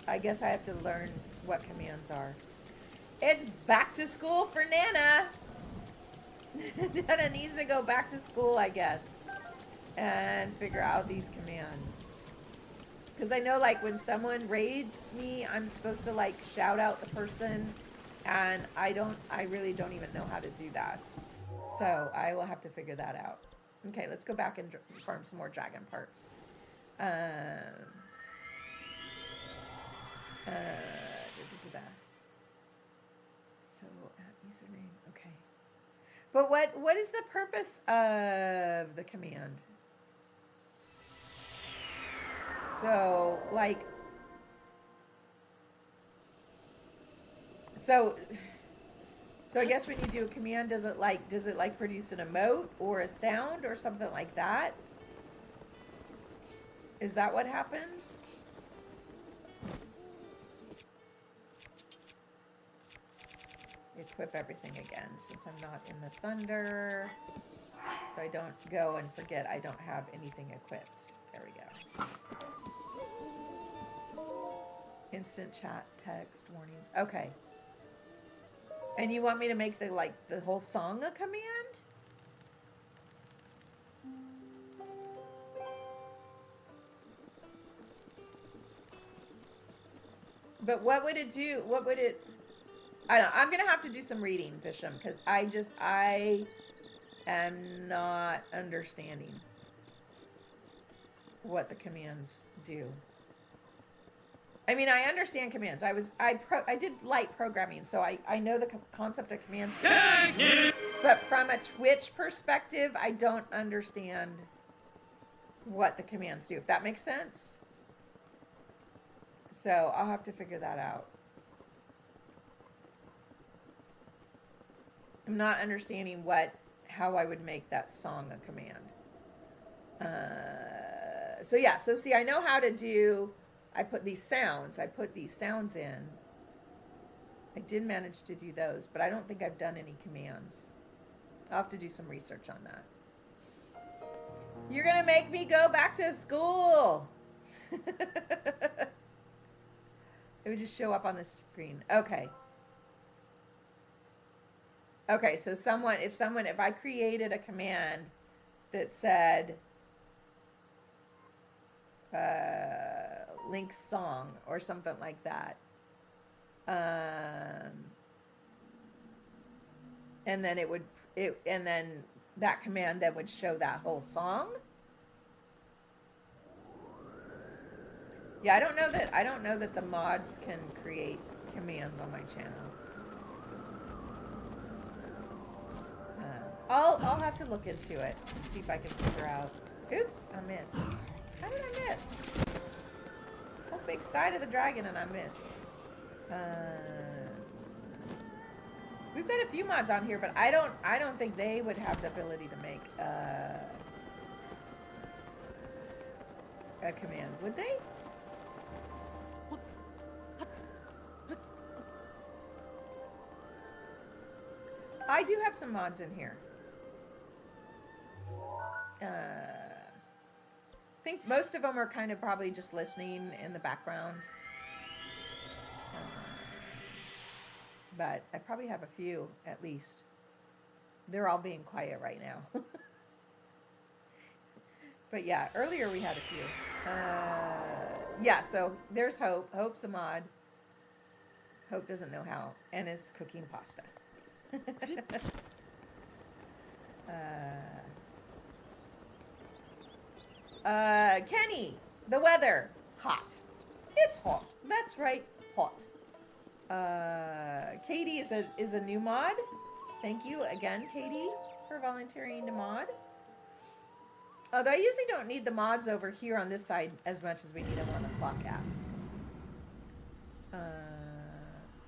I guess I have to learn what commands are. It's back to school for Nana. Nana needs to go back to school, I guess, and figure out these commands. Because I know, like, when someone raids me, I'm supposed to, like, shout out the person, and I really don't even know how to do that. So I will have to figure that out. Okay, let's go back and farm some more dragon parts. So, username, okay. But what is the purpose of the command? So, like, so I guess when you do a command, does it like produce an emote or a sound or something like that? Is that what happens? Equip everything again, since I'm not in the thunder, so I don't go and forget I don't have anything equipped. There we go. Instant chat, text, warnings. Okay. And you want me to make the whole song a command? But what would it do? What would it... I don't know. I'm going to have to do some reading, Bisham, because I am not understanding what the commands do. I mean, I understand commands. I did light programming, so I know the concept of commands. But from a Twitch perspective, I don't understand what the commands do, if that makes sense. So I'll have to figure that out. I'm not understanding how I would make that song a command. So yeah, so see, I know how to do, I put these sounds in. I did manage to do those, but I don't think I've done any commands. I'll have to do some research on that. You're gonna make me go back to school. It would just show up on the screen. Okay. Okay, so if I created a command that said link song or something like that, and then and then that command then would show that whole song. Yeah, I don't know that the mods can create commands on my channel. I'll have to look into it and see if I can figure out. Oops, I missed. How did I miss? Whole big side of the dragon and I missed. We've got a few mods on here, but I don't think they would have the ability to make a command, would they? I do have some mods in here. I think most of them are kind of probably just listening in the background. But I probably have a few, at least. They're all being quiet right now. But yeah, earlier we had a few. Yeah, so there's Hope. Hope's a mod. Hope doesn't know how, and is cooking pasta. Kenny, the weather, hot. It's hot. That's right, hot. Katie is a new mod. Thank you again, Katie, for volunteering to mod. Although I usually don't need the mods over here on this side as much as we need them on the clock app.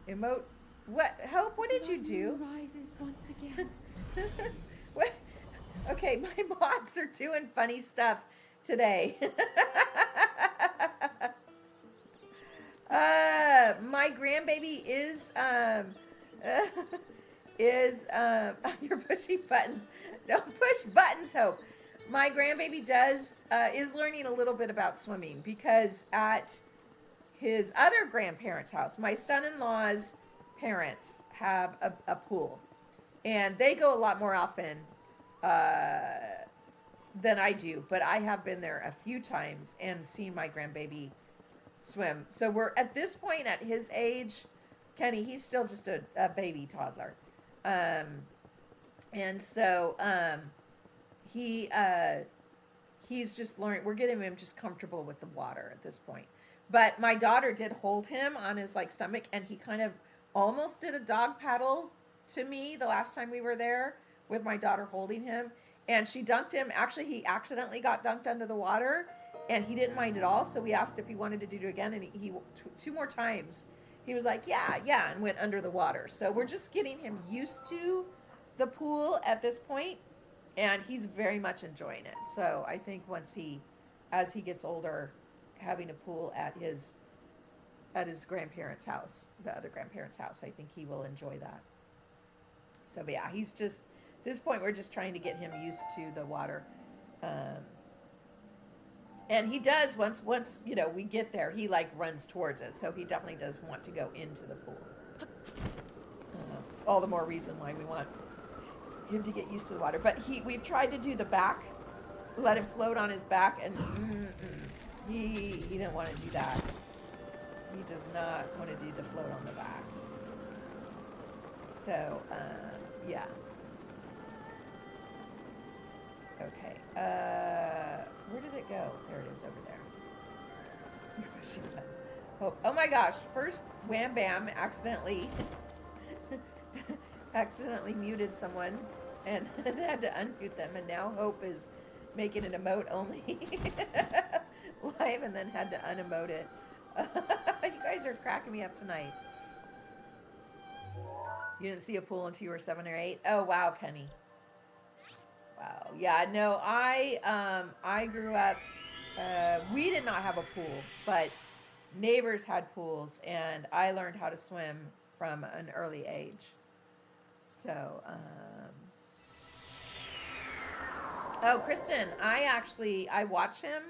Emote. What? Hope, what did you do? Rises once again. What? Okay, my mods are doing funny stuff today. My grandbaby is you're pushing buttons. Don't push buttons, Hope. My grandbaby is learning a little bit about swimming because at his other grandparents' house, my son-in-law's parents have a pool, and they go a lot more often than I do, but I have been there a few times and seen my grandbaby swim. So we're at this point at his age, Kenny, he's still just a baby toddler. And so he's just learning, we're getting him just comfortable with the water at this point. But my daughter did hold him on his stomach, and he kind of almost did a dog paddle to me the last time we were there with my daughter holding him, and she dunked him. Actually, he accidentally got dunked under the water, and he didn't mind at all. So we asked if he wanted to do it again, and he two more times he was like, yeah, and went under the water. So we're just getting him used to the pool at this point, and he's very much enjoying it. So I think as he gets older, having a pool at his grandparents' house, the other grandparents' house, I think he will enjoy that. So but yeah, he's just, at this point we're just trying to get him used to the water. And he does, once we get there, he runs towards it. So he definitely does want to go into the pool. All the more reason why we want him to get used to the water. But we've tried to do the back, let him float on his back, and he didn't want to do that. He does not want to do the float on the back. So, yeah. Okay. Where did it go? There it is, over there. You're pushing buttons. Hope. Oh my gosh! First, Wham Bam accidentally muted someone, and had to unmute them, and now Hope is making an emote only live, and then had to unemote it. You guys are cracking me up tonight. You didn't see a pool until you were 7 or 8. Oh wow, Kenny. Wow. Yeah. No, I grew up. We did not have a pool, but neighbors had pools, and I learned how to swim from an early age. So, oh, Kristen, I watch him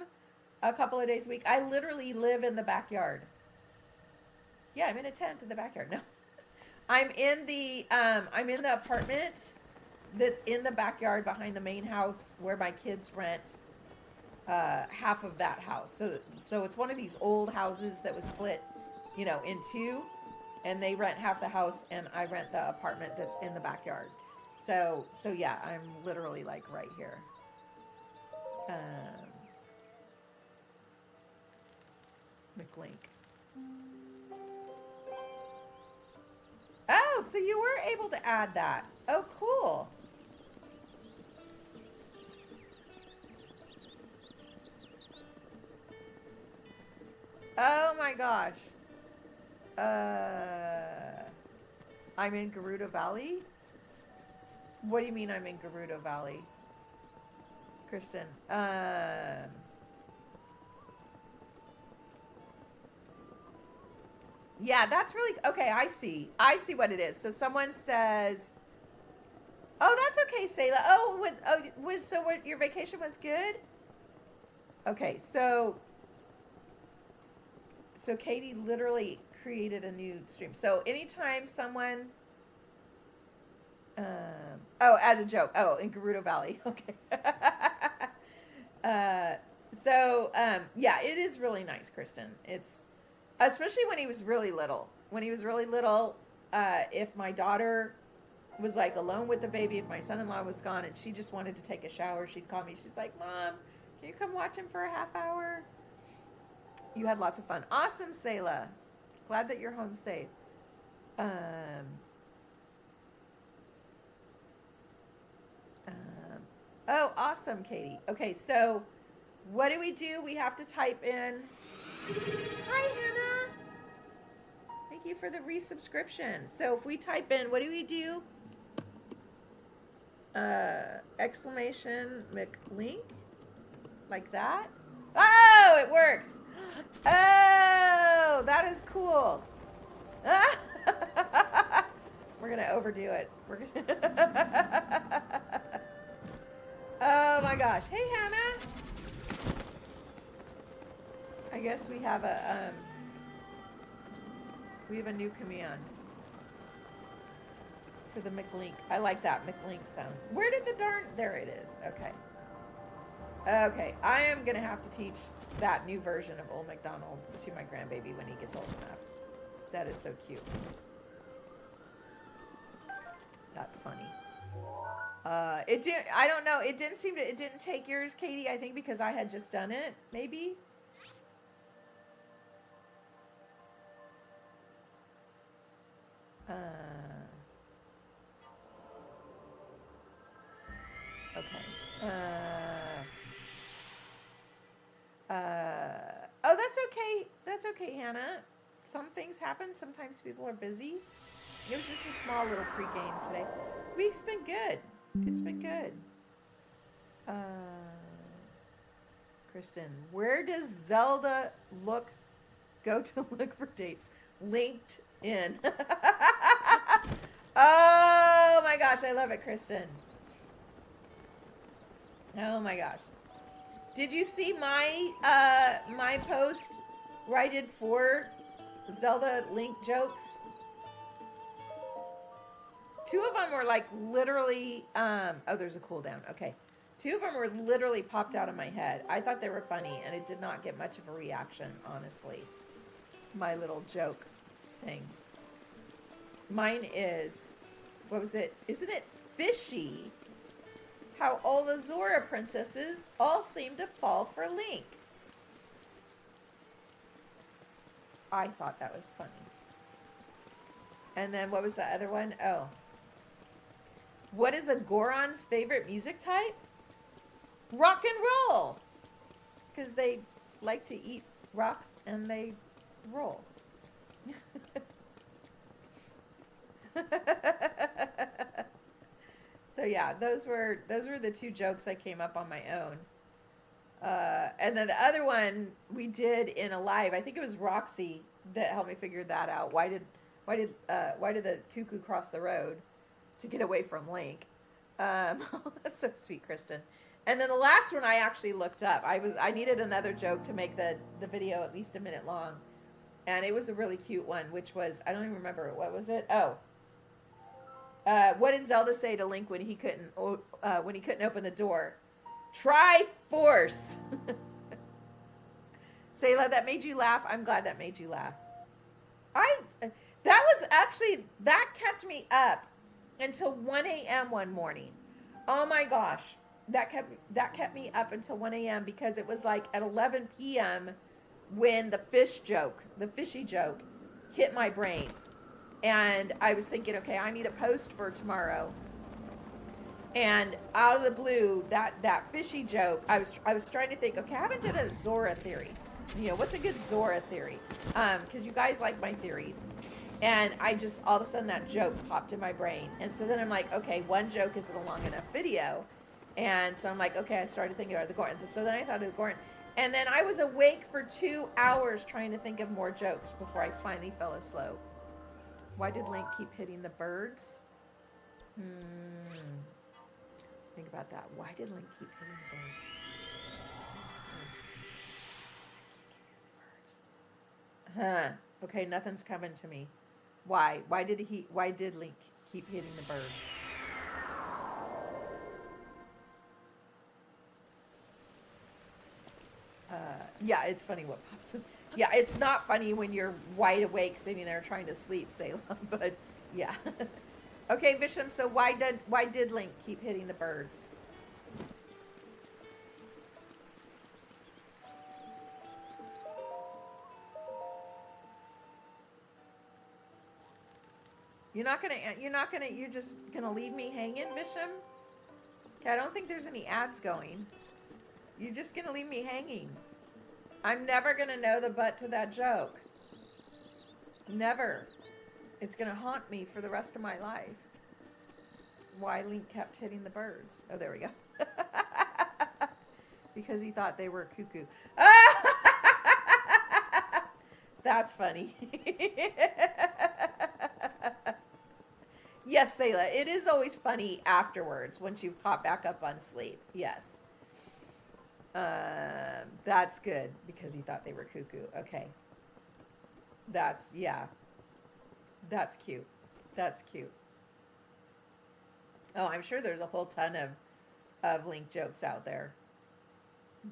a couple of days a week. I literally live in the backyard. Yeah, I'm in a tent in the backyard. No, I'm in the apartment that's in the backyard behind the main house where my kids rent half of that house. So it's one of these old houses that was split, in two, and they rent half the house, and I rent the apartment that's in the backyard. So yeah, I'm literally like right here. McLink. Oh, so you were able to add that. Oh, cool. Oh my gosh. I'm in Gerudo Valley? What do you mean I'm in Gerudo Valley? Kristen. Yeah, that's really... Okay, I see what it is. So someone says... Oh, that's okay, Sayla. So what, your vacation was good? Okay, so Katie literally created a new stream. So anytime someone... add a joke. Oh, in Gerudo Valley. Okay. Yeah, it is really nice, Kristen. It's... Especially when he was really little. When he was really little, if my daughter was like alone with the baby, if my son-in-law was gone and she just wanted to take a shower, she'd call me. She's like, Mom, can you come watch him for a half hour? You had lots of fun. Awesome, Sayla. Glad that you're home safe. Oh, awesome, Katie. Okay, so what do? We have to type in... Hi, Hannah. Thank you for the resubscription. So if we type in, what do we do? Exclamation McLink. Like that. Oh, it works. Oh, that is cool. We're going to overdo it. Oh my gosh. Hey, Hannah. I guess we have a new command for the McLink. I like that McLink sound. Where did the darn... There it is. Okay. Okay, I am going to have to teach that new version of Old MacDonald to my grandbaby when he gets old enough. That is so cute. That's funny. It did... I don't know. It didn't take yours, Katie, I think because I had just done it, maybe? Okay. Oh, that's okay. That's okay, Hannah. Some things happen. Sometimes people are busy. It was just a small little pre-game today. Week's been good. It's been good. Kristen, where does Zelda go to look for dates? LinkedIn. Oh my gosh, I love it, Kristen. Oh my gosh. Did you see my my post where I did 4 Zelda Link jokes? 2 of them were like literally oh, there's a cooldown. Okay. 2 of them were literally popped out of my head. I thought they were funny and it did not get much of a reaction, honestly. My little joke thing. Mine is, what was it? Isn't it fishy how all the Zora princesses all seem to fall for Link? I thought that was funny. And then what was the other one? Oh. What is a Goron's favorite music type? Rock and roll. Because they like to eat rocks and they roll. So yeah, those were the two jokes I came up on my own. And then the other one we did in a live. I think it was Roxy that helped me figure that out. Why did the cuckoo cross the road to get away from Link? That's so sweet, Kristen. And then the last one I actually looked up. I needed another joke to make the video at least a minute long, and it was a really cute one, which was, I don't even remember, what was it? Oh. What did Zelda say to Link when he couldn't open the door? Try force. Sayla, that made you laugh. I'm glad that made you laugh. That kept me up until 1 a.m. one morning. Oh my gosh. That kept me up until 1 a.m. because it was like at 11 p.m. when the fishy joke hit my brain. And I was thinking, okay, I need a post for tomorrow. And out of the blue, that fishy joke, I was trying to think, okay, I haven't done a Zora theory. You know, what's a good Zora theory? Because you guys like my theories. And I just, all of a sudden, that joke popped in my brain. And so then I'm like, okay, one joke isn't a long enough video. And so I'm like, okay, I started thinking about the Goron. So then I thought of the Goron. And then I was awake for 2 hours trying to think of more jokes before I finally fell asleep. Why did Link keep hitting the birds? Think about that. Why did Link keep hitting the birds? Huh. Okay, nothing's coming to me. Why? Why did Link keep hitting the birds? Yeah, it's funny what pops up. Yeah, it's not funny when you're wide awake sitting there trying to sleep, Salem, but yeah. Okay, Visham, so why did Link keep hitting the birds? You're just gonna leave me hanging, Visham? Okay, I don't think there's any ads going. You're just gonna leave me hanging. I'm never gonna know the butt to that joke. Never. It's gonna haunt me for the rest of my life. Why Link kept hitting the birds. Oh, there we go. Because he thought they were cuckoo. That's funny. Yes, Sayla, it is always funny afterwards once you've caught back up on sleep. Yes. That's good because he thought they were cuckoo. Okay. That's cute. That's cute. Oh, I'm sure there's a whole ton of Link jokes out there.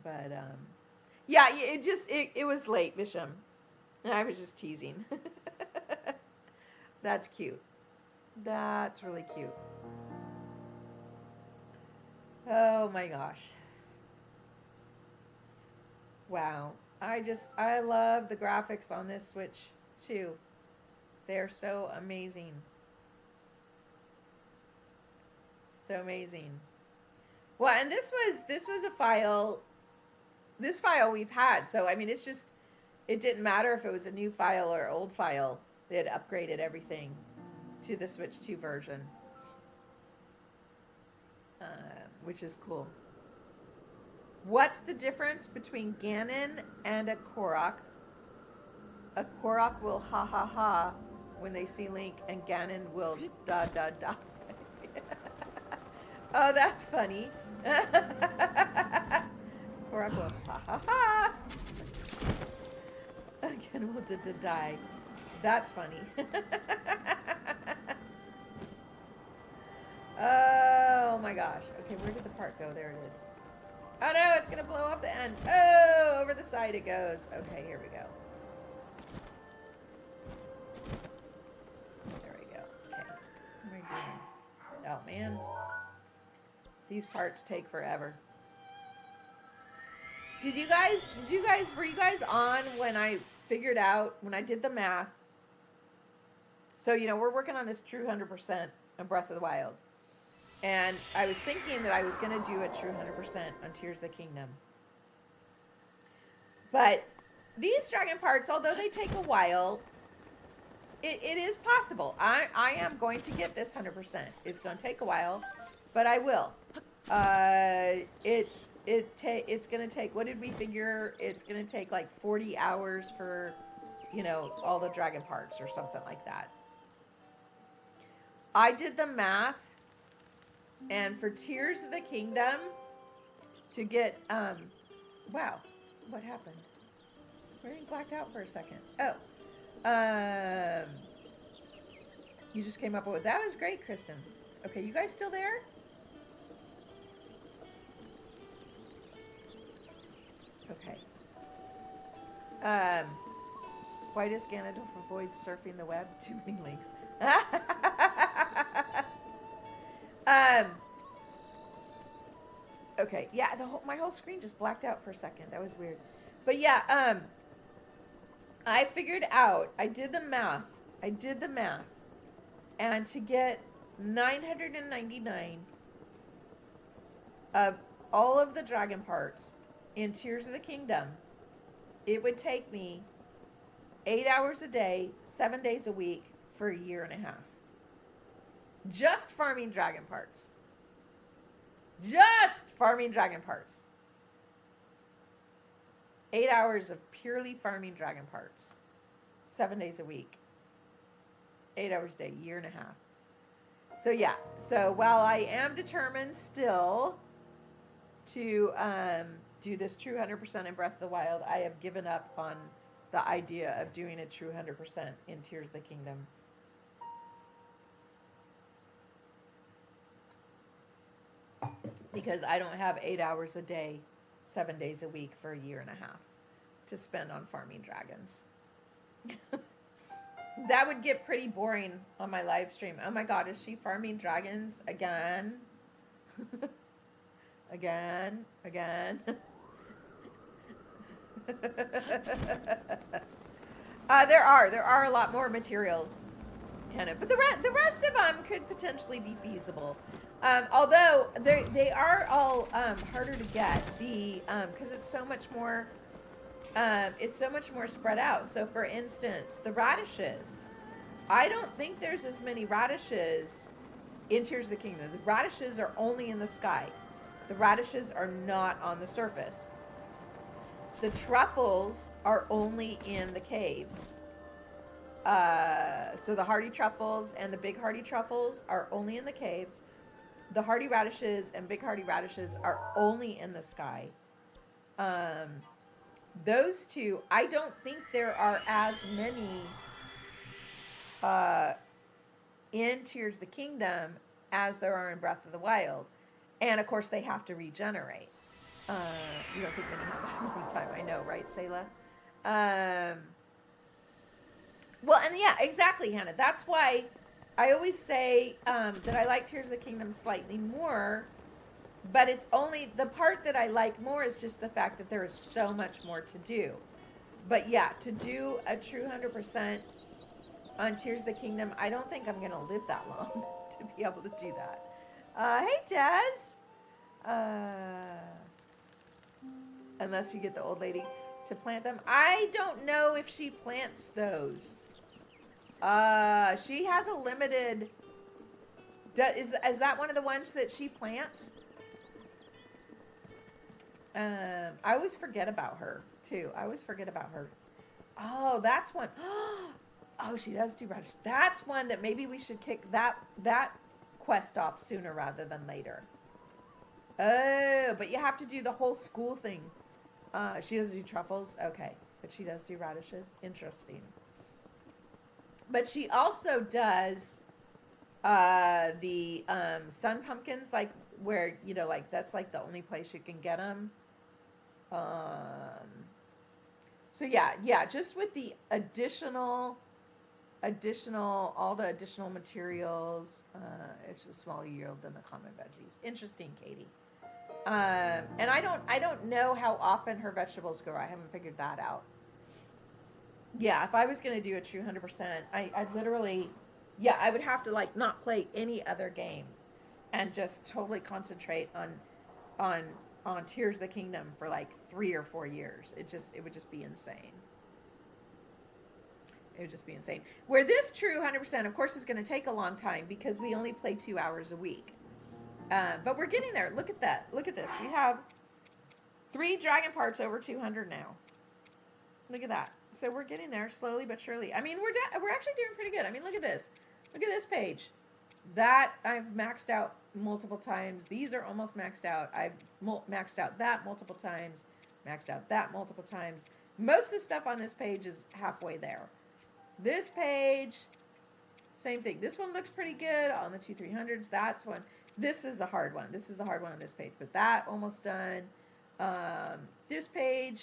But, yeah, it was late, Bisham. I was just teasing. That's cute. That's really cute. Oh my gosh. Wow. I love the graphics on this Switch too. They're so amazing. So amazing. Well, and this was a file. This file we've had. So I mean, it didn't matter if it was a new file or old file. They had upgraded everything to the Switch 2 version, which is cool. What's the difference between Ganon and a Korok? A Korok will ha ha ha when they see Link, and Ganon will da da da. Oh, that's funny. Korok will ha ha ha. Ganon will da da die. That's funny. Oh my gosh. Okay, where did the part go? There it is. Oh no, it's gonna blow off the end. Oh, over the side it goes. Okay, here we go. There we go. Okay. What am I doing? Oh man. These parts take forever. Were you guys on when I figured out when I did the math. So, we're working on this true 100% of Breath of the Wild. And I was thinking that I was going to do a true 100% on Tears of the Kingdom. But these dragon parts, although they take a while, it is possible. I am going to get this 100%. It's going to take a while, but I will. It's going to take, what did we figure? It's going to take like 40 hours for, all the dragon parts or something like that. I did the math, and for Tears of the Kingdom, to get, wow, what happened? We're getting blacked out for a second. Oh, you just came up with, that was great, Kristen. Okay, you guys still there? Okay. Why does Ganondorf avoid surfing the web? Too many links. Okay, yeah, my whole screen just blacked out for a second. That was weird. But yeah, I figured out, I did the math, and to get 999 of all of the dragon parts in Tears of the Kingdom, it would take me 8 hours a day, 7 days a week for a year and a half. Just farming dragon parts. Just farming dragon parts. 8 hours of purely farming dragon parts. 7 days a week. 8 hours a day, year and a half. So yeah, so while I am determined still to do this true 100% in Breath of the Wild, I have given up on the idea of doing a true 100% in Tears of the Kingdom. Because I don't have 8 hours a day, 7 days a week for a year and a half to spend on farming dragons. That would get pretty boring on my live stream. Oh my God, is she farming dragons again? Again. There are a lot more materials, Hannah, but the rest of them could potentially be feasible. Although they are all harder to get, because it's so much more spread out. So, for instance, the radishes. I don't think there's as many radishes in Tears of the Kingdom. The radishes are only in the sky. The radishes are not on the surface. The truffles are only in the caves. So the hardy truffles and the big hardy truffles are only in the caves. The hardy radishes and big hardy radishes are only in the sky. Those two, I don't think there are as many in Tears of the Kingdom as there are in Breath of the Wild. And of course they have to regenerate. You don't think many have that all the time. I know, right, Selah? Well, and yeah, exactly, Hannah. That's why I always say that I like Tears of the Kingdom slightly more, but it's only, the part that I like more is just the fact that there is so much more to do. But yeah, to do a true 100% on Tears of the Kingdom, I don't think I'm going to live that long to be able to do that. Hey, Taz! Unless you get the old lady to plant them. I don't know if she plants those. She has a limited... Is that one of the ones that she plants? I always forget about her, too. Oh, that's one. Oh, she does do radish. That's one that maybe we should kick that quest off sooner rather than later. Oh, but you have to do the whole school thing. She doesn't do truffles? Okay. But she does do radishes? Interesting. But she also does the sun pumpkins, like where, like that's like the only place you can get them. So yeah, just with the additional, all the additional materials, it's a smaller yield than the common veggies. Interesting, Katie. And I don't know how often her vegetables grow. I haven't figured that out. Yeah, if I was going to do a true 100%, I'd literally, yeah, I would have to like not play any other game and just totally concentrate on on Tears of the Kingdom for like 3 or 4 years. It would just be insane. It would just be insane. Where this true 100%, of course, is going to take a long time because we only play 2 hours a week. But we're getting there. Look at that. Look at this. We have 3 dragon parts over 200 now. Look at that. So we're getting there slowly but surely. I mean, we're actually doing pretty good. I mean, look at this. Look at this page. That I've maxed out multiple times. These are almost maxed out. I've maxed out that multiple times. Maxed out that multiple times. Most of the stuff on this page is halfway there. This page, same thing. This one looks pretty good on the 2-300s. That's one. This is the hard one. This is the hard one on this page. But that almost done. This page,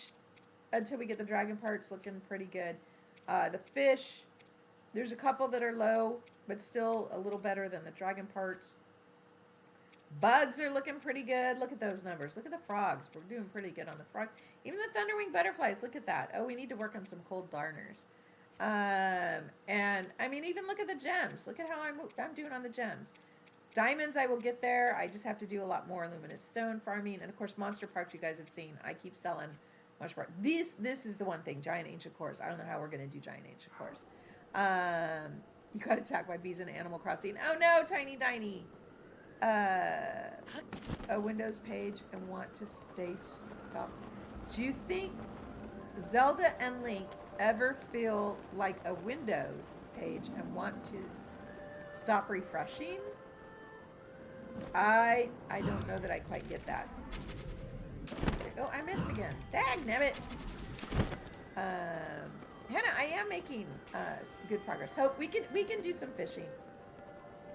until we get the dragon parts, looking pretty good. The fish, there's a couple that are low, but still a little better than the dragon parts. Bugs are looking pretty good. Look at those numbers. Look at the frogs. We're doing pretty good on the frog. Even the thunderwing butterflies. Look at that. Oh, we need to work on some cold darners. And I mean, even look at the gems. Look at how I'm doing on the gems. Diamonds, I will get there. I just have to do a lot more luminous stone farming. And of course, monster parts you guys have seen. I keep selling monster parts. This is the one thing. Giant ancient cores. I don't know how we're going to do giant ancient cores. You got attacked by bees in Animal Crossing. Oh no, Tiny Diny. A Windows page and want to stay stopped. Do you think Zelda and Link ever feel like a Windows page and want to stop refreshing? I don't know that I quite get that. Oh, I missed again. Dagnabbit. Hannah, I am making good progress. Hope we can do some fishing.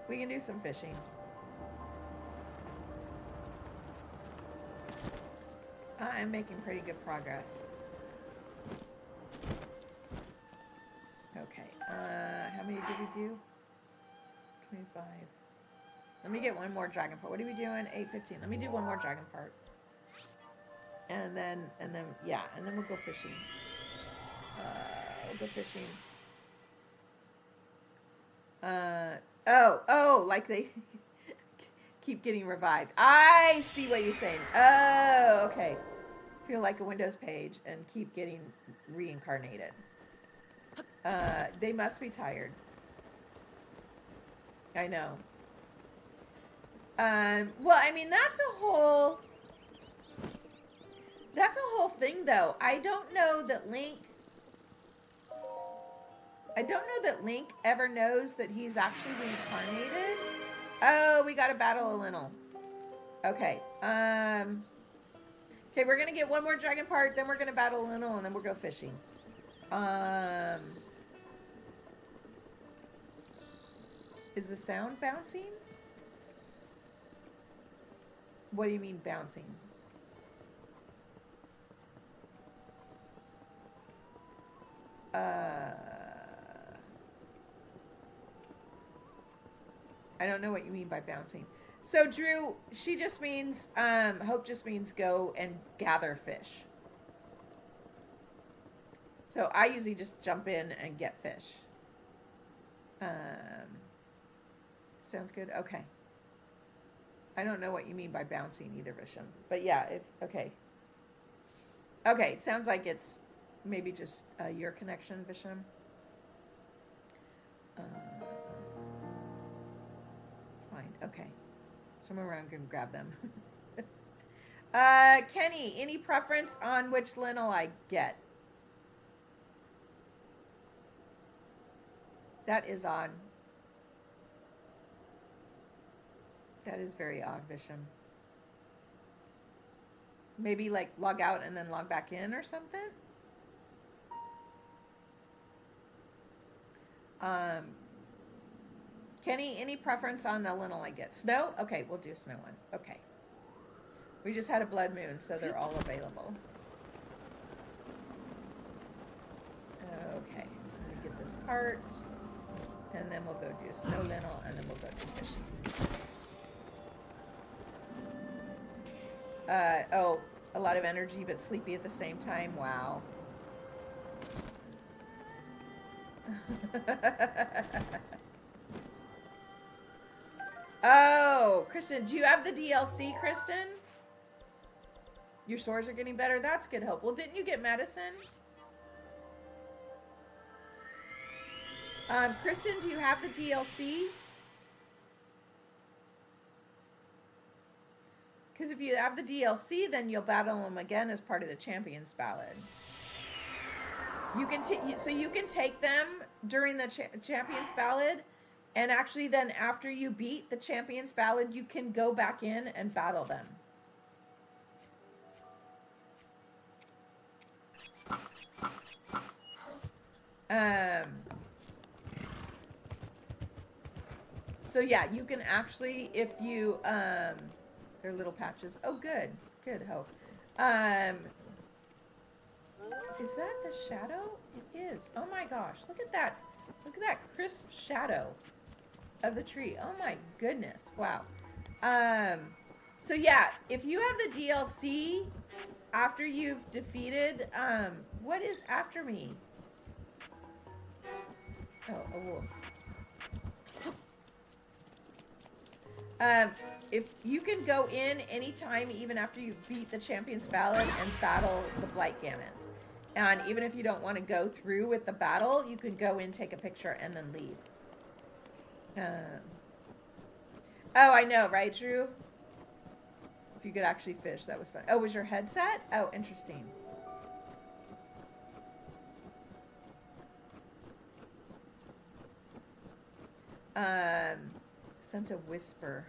We can do some fishing. I'm making pretty good progress. Okay. How many did we do? 25. Let me get one more dragon part. What are we doing? 8:15. Let me do one more dragon part. And then yeah, and then we'll go fishing. We'll go fishing. Oh, like they keep getting revived. I see what you're saying. Oh, okay. Feel like a Windows page and keep getting reincarnated. They must be tired. I know. Well, I mean, that's a whole thing, though. I don't know that Link ever knows that he's actually reincarnated. Oh, we got to battle a Linnell. Okay. Okay, we're going to get one more dragon part, then we're going to battle a Linnell, and then we'll go fishing. Is the sound bouncing? What do you mean bouncing? I don't know what you mean by bouncing. So Drew, she just means, Hope just means go and gather fish. So I usually just jump in and get fish. Sounds good? Okay. I don't know what you mean by bouncing either, Visham. But yeah, okay. Okay, it sounds like it's maybe just your connection, Visham. It's fine. Okay. Somewhere around can grab them. Kenny, any preference on which Linnell I get? That is odd. That is very odd, Visham. Maybe like log out and then log back in or something? Kenny, any preference on the Linnell I get? Snow? Okay, we'll do snow one. Okay. We just had a blood moon, so they're all available. Okay, let me get this part. And then we'll go do snow Linnell, and then we'll go do fishing. Oh, a lot of energy, but sleepy at the same time. Wow. Oh, Kristen, do you have the DLC, Kristen? Your sores are getting better? That's good hope. Well, didn't you get medicine? Kristen, do you have the DLC? Because if you have the DLC, then you'll battle them again as part of the Champions Ballad. You can so you can take them during the Champions Ballad, and actually then after you beat the Champions Ballad, you can go back in and battle them. So yeah, you can actually, if you, they're little patches. Oh, good. Good hope. Is that the shadow? It is. Oh my gosh. Look at that. Look at that crisp shadow of the tree. Oh my goodness. Wow. So yeah, if you have the DLC after you've defeated, what is after me? Oh, a wolf. If you can go in anytime, even after you beat the Champions Ballad and battle the Blight Gammons. And even if you don't want to go through with the battle, you can go in, take a picture, and then leave. Oh, I know, right, Drew? If you could actually fish, that was fun. Oh, was your headset? Oh, interesting. Sent a whisper.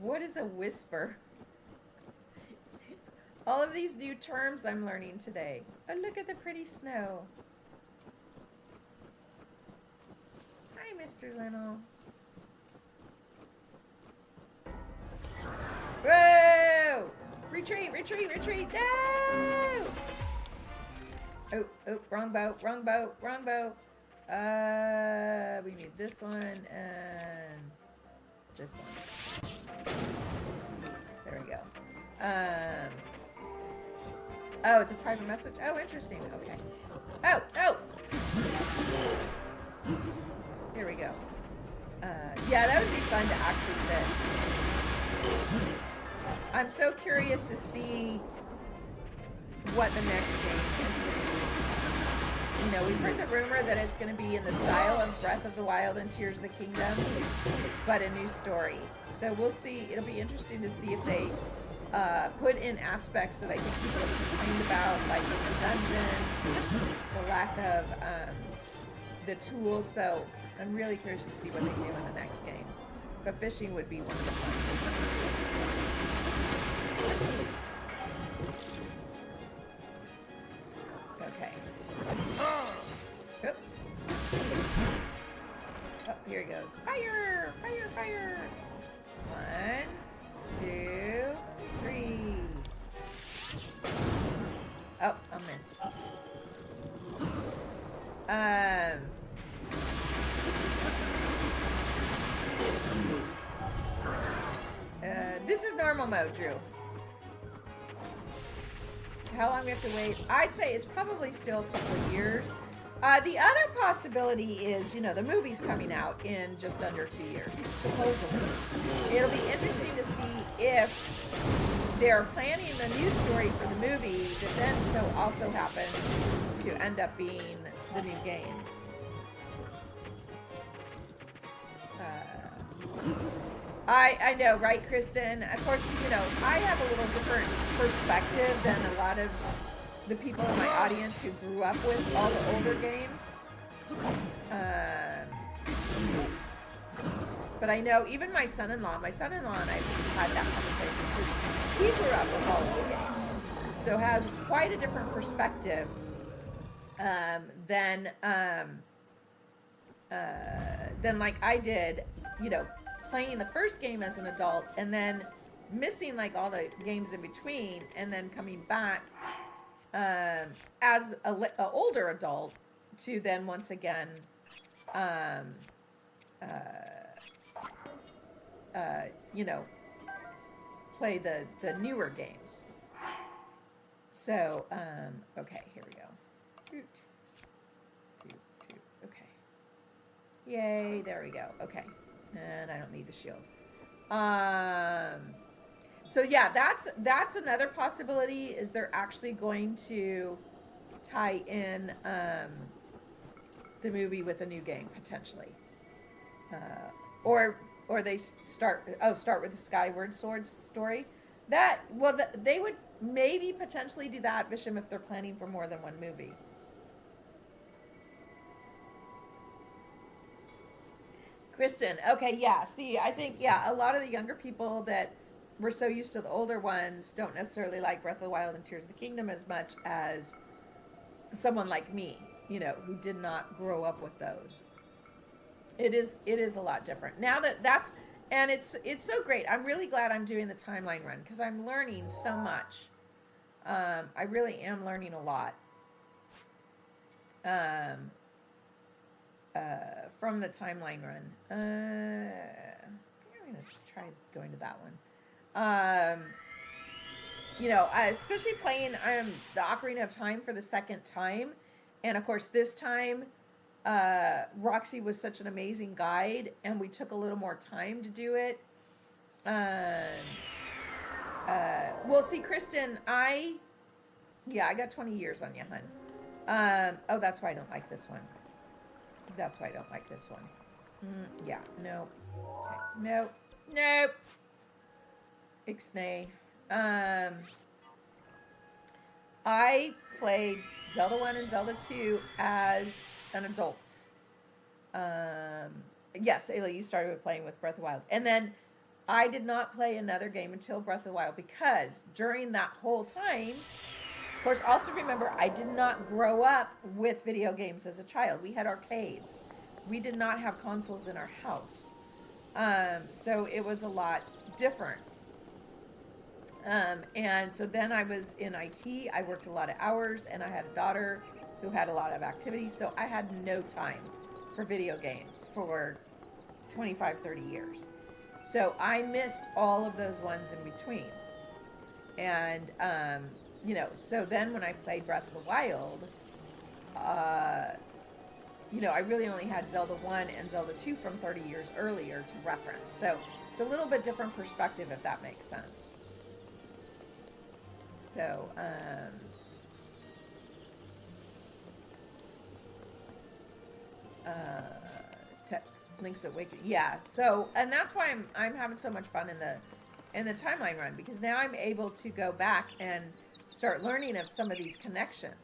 What is a whisper? All of these new terms I'm learning today. Oh, look at the pretty snow. Hi, Mr. Linnell. Whoa! Retreat, retreat, retreat! No! Oh, oh, wrong boat, wrong boat, wrong boat. We need this one and this one. There we go. Oh, it's a private message? Oh, interesting. Okay. Oh, oh! Here we go. Yeah, that would be fun to actually fit. I'm so curious to see what the next game is. You know, we've heard the rumor that it's going to be in the style of Breath of the Wild and Tears of the Kingdom, but a new story. So we'll see. It'll be interesting to see if they put in aspects that I think people have complained about, like the dungeons, the lack of the tools. So I'm really curious to see what they do in the next game. But fishing would be one of the fun. Okay. Oops. Oh, here he goes. Fire! Fire! Fire! 1, 2, 3. Oh, I missed. This is normal mode, Drew. How long we have to wait? I'd say it's probably still a couple of years. The other possibility is, you know, the movie's coming out in just under 2 years, supposedly. It'll be interesting to see if they're planning the new story for the movie that then so also happens to end up being the new game. I know, right, Kristen? Of course, you know, I have a little different perspective than a lot of the people in my audience who grew up with all the older games. But I know even my son-in-law and I had that conversation because he grew up with all of the games. So has quite a different perspective than like I did, you know, playing the first game as an adult and then missing like all the games in between and then coming back as a older adult to then once again you know, play the newer games. So okay, here we go. Yay, there we go. Okay. And I don't need the shield. So yeah, that's another possibility, is they're actually going to tie in the movie with a new game potentially. Or they start with the Skyward Sword story. They would maybe potentially do that, Bisham, if they're planning for more than one movie. Kristen, okay, yeah. See, I think, yeah, a lot of the younger people that were so used to the older ones don't necessarily like Breath of the Wild and Tears of the Kingdom as much as someone like me, who did not grow up with those. It is a lot different. Now and it's so great. I'm really glad I'm doing the timeline run because I'm learning so much. I really am learning a lot. From the timeline run. I think I'm going to try going to that one. Especially playing the Ocarina of Time for the second time. And of course, this time, Roxy was such an amazing guide, and we took a little more time to do it. Well, see, Kristen, I got 20 years on you, hun. Oh, that's why I don't like this one. That's why I don't like this one. Yeah, no. Okay. Nope. Ixnay. I played Zelda 1 and Zelda 2 as an adult. Yes, Ayla, you started with playing with Breath of the Wild. And then I did not play another game until Breath of the Wild because during that whole time, of course, also remember, I did not grow up with video games as a child. We had arcades. We did not have consoles in our house. So it was a lot different. And so then I was in IT. I worked a lot of hours, and I had a daughter who had a lot of activity. So I had no time for video games for 25, 30 years. So I missed all of those ones in between. And, so then when I played Breath of the Wild, I really only had Zelda 1 and Zelda 2 from 30 years earlier to reference. So it's a little bit different perspective, if that makes sense. So, Link's Awakening. Yeah. So, and that's why I'm having so much fun in the timeline run, because now I'm able to go back and start learning of some of these connections.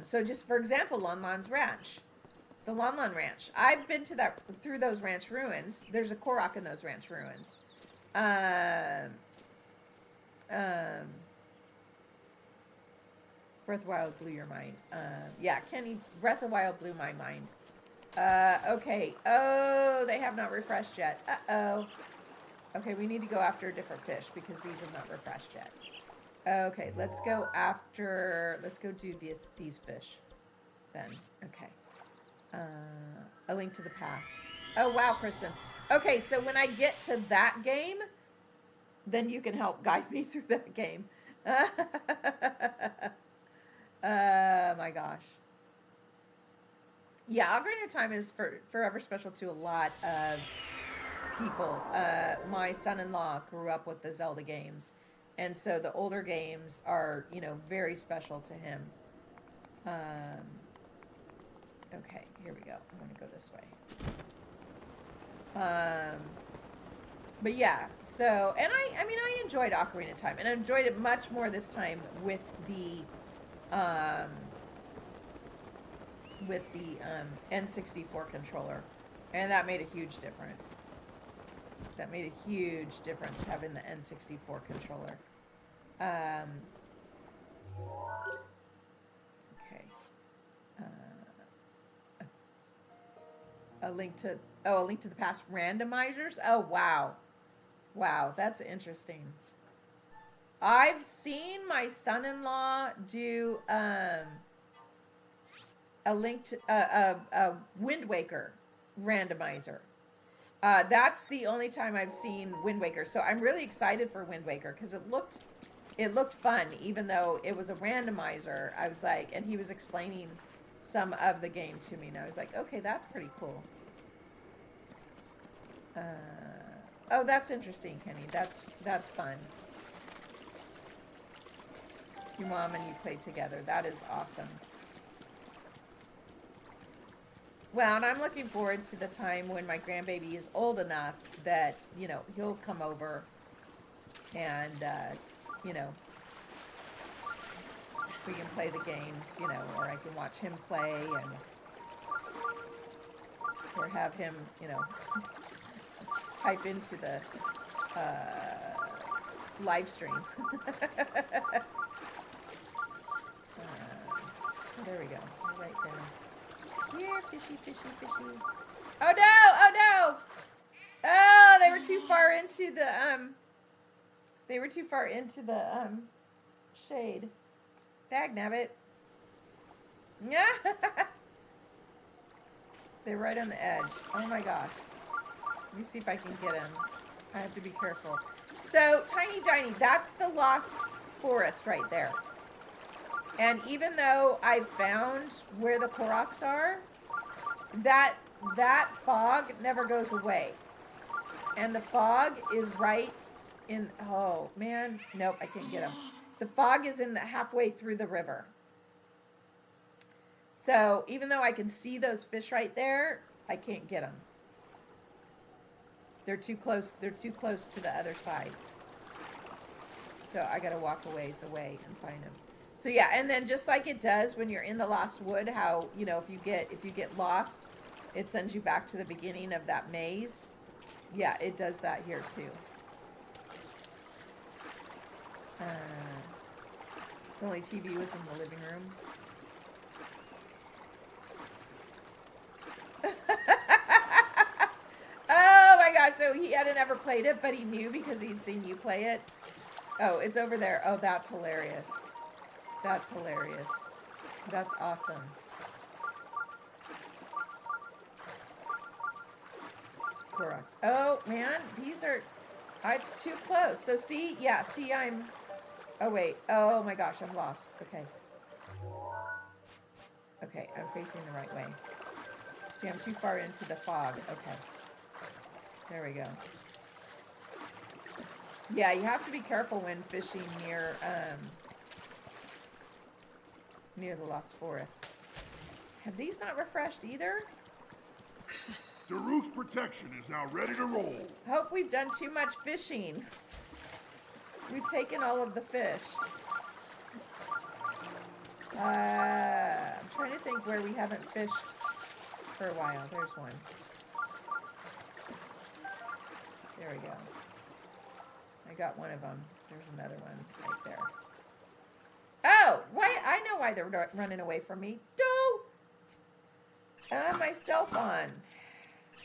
So just for example, Lon Lon's Ranch. The Lon Lon Ranch. I've been through those ranch ruins. There's a Korok in those ranch ruins. Breath of the Wild blew your mind. Yeah, Kenny, Breath of the Wild blew my mind. Okay. Oh, they have not refreshed yet. Uh-oh. Okay, we need to go after a different fish because these have not refreshed yet. Okay, let's go do these fish then. Okay. A Link to the Past. Oh, wow, Kristen. Okay, so when I get to that game, then you can help guide me through that game. Oh, my gosh. Yeah, Ocarina of Time is forever special to a lot of people. My son-in-law grew up with the Zelda games. And so the older games are, very special to him. Okay, here we go. I'm going to go this way. But yeah, so, and I enjoyed Ocarina of Time. And I enjoyed it much more this time with the N64 controller. And that made a huge difference. That made a huge difference, having the N64 controller. Okay. A Link to the Past randomizers? Oh, wow. Wow, that's interesting. I've seen my son-in-law do a Wind Waker randomizer. That's the only time I've seen Wind Waker. So I'm really excited for Wind Waker because it looked fun, even though it was a randomizer. I was like, and he was explaining some of the game to me, and I was like, okay, that's pretty cool. Oh, that's interesting, Kenny. That's fun. Your mom and you play together. That is awesome. Well, and I'm looking forward to the time when my grandbaby is old enough that, you know, he'll come over and, you know, we can play the games, you know, or I can watch him play and, or have him, you know, type into the live stream. There we go. Right there. Here, fishy, fishy, fishy. Oh no! Oh no! Oh, they were too far into the They were too far into the shade. Dagnabbit. Yeah. They're right on the edge. Oh my gosh. Let me see if I can get him. I have to be careful. So, Tiny Tiny, that's the lost forest right there. And even though I found where the Koroks are, that fog never goes away. And the fog is right in, oh man, nope, I can't get him. The fog is in the halfway through the river. So even though I can see those fish right there, I can't get them. They're too close. They're too close to the other side. So I gotta walk a ways away and find them. So yeah, and then just like it does when you're in the Lost Wood, how, you know, if you get lost, it sends you back to the beginning of that maze. Yeah, it does that here too. The only TV was in the living room. Oh my gosh, so he hadn't ever played it, but he knew because he'd seen you play it. Oh, it's over there. Oh, that's hilarious. That's hilarious. That's awesome. Koroks. Oh, man, these are... it's too close. So see, yeah, see, I'm... Oh, wait. Oh, my gosh, I'm lost. Okay. Okay, I'm facing the right way. See, I'm too far into the fog. Okay. There we go. Yeah, you have to be careful when fishing near the Lost Forest. Have these not refreshed either? Daruk's protection is now ready to roll. Hope we've done too much fishing. We've taken all of the fish. I'm trying to think where we haven't fished for a while. There's one. There we go. I got one of them. There's another one right there. Oh, why? I know why they're running away from me. Do! I have my stealth on.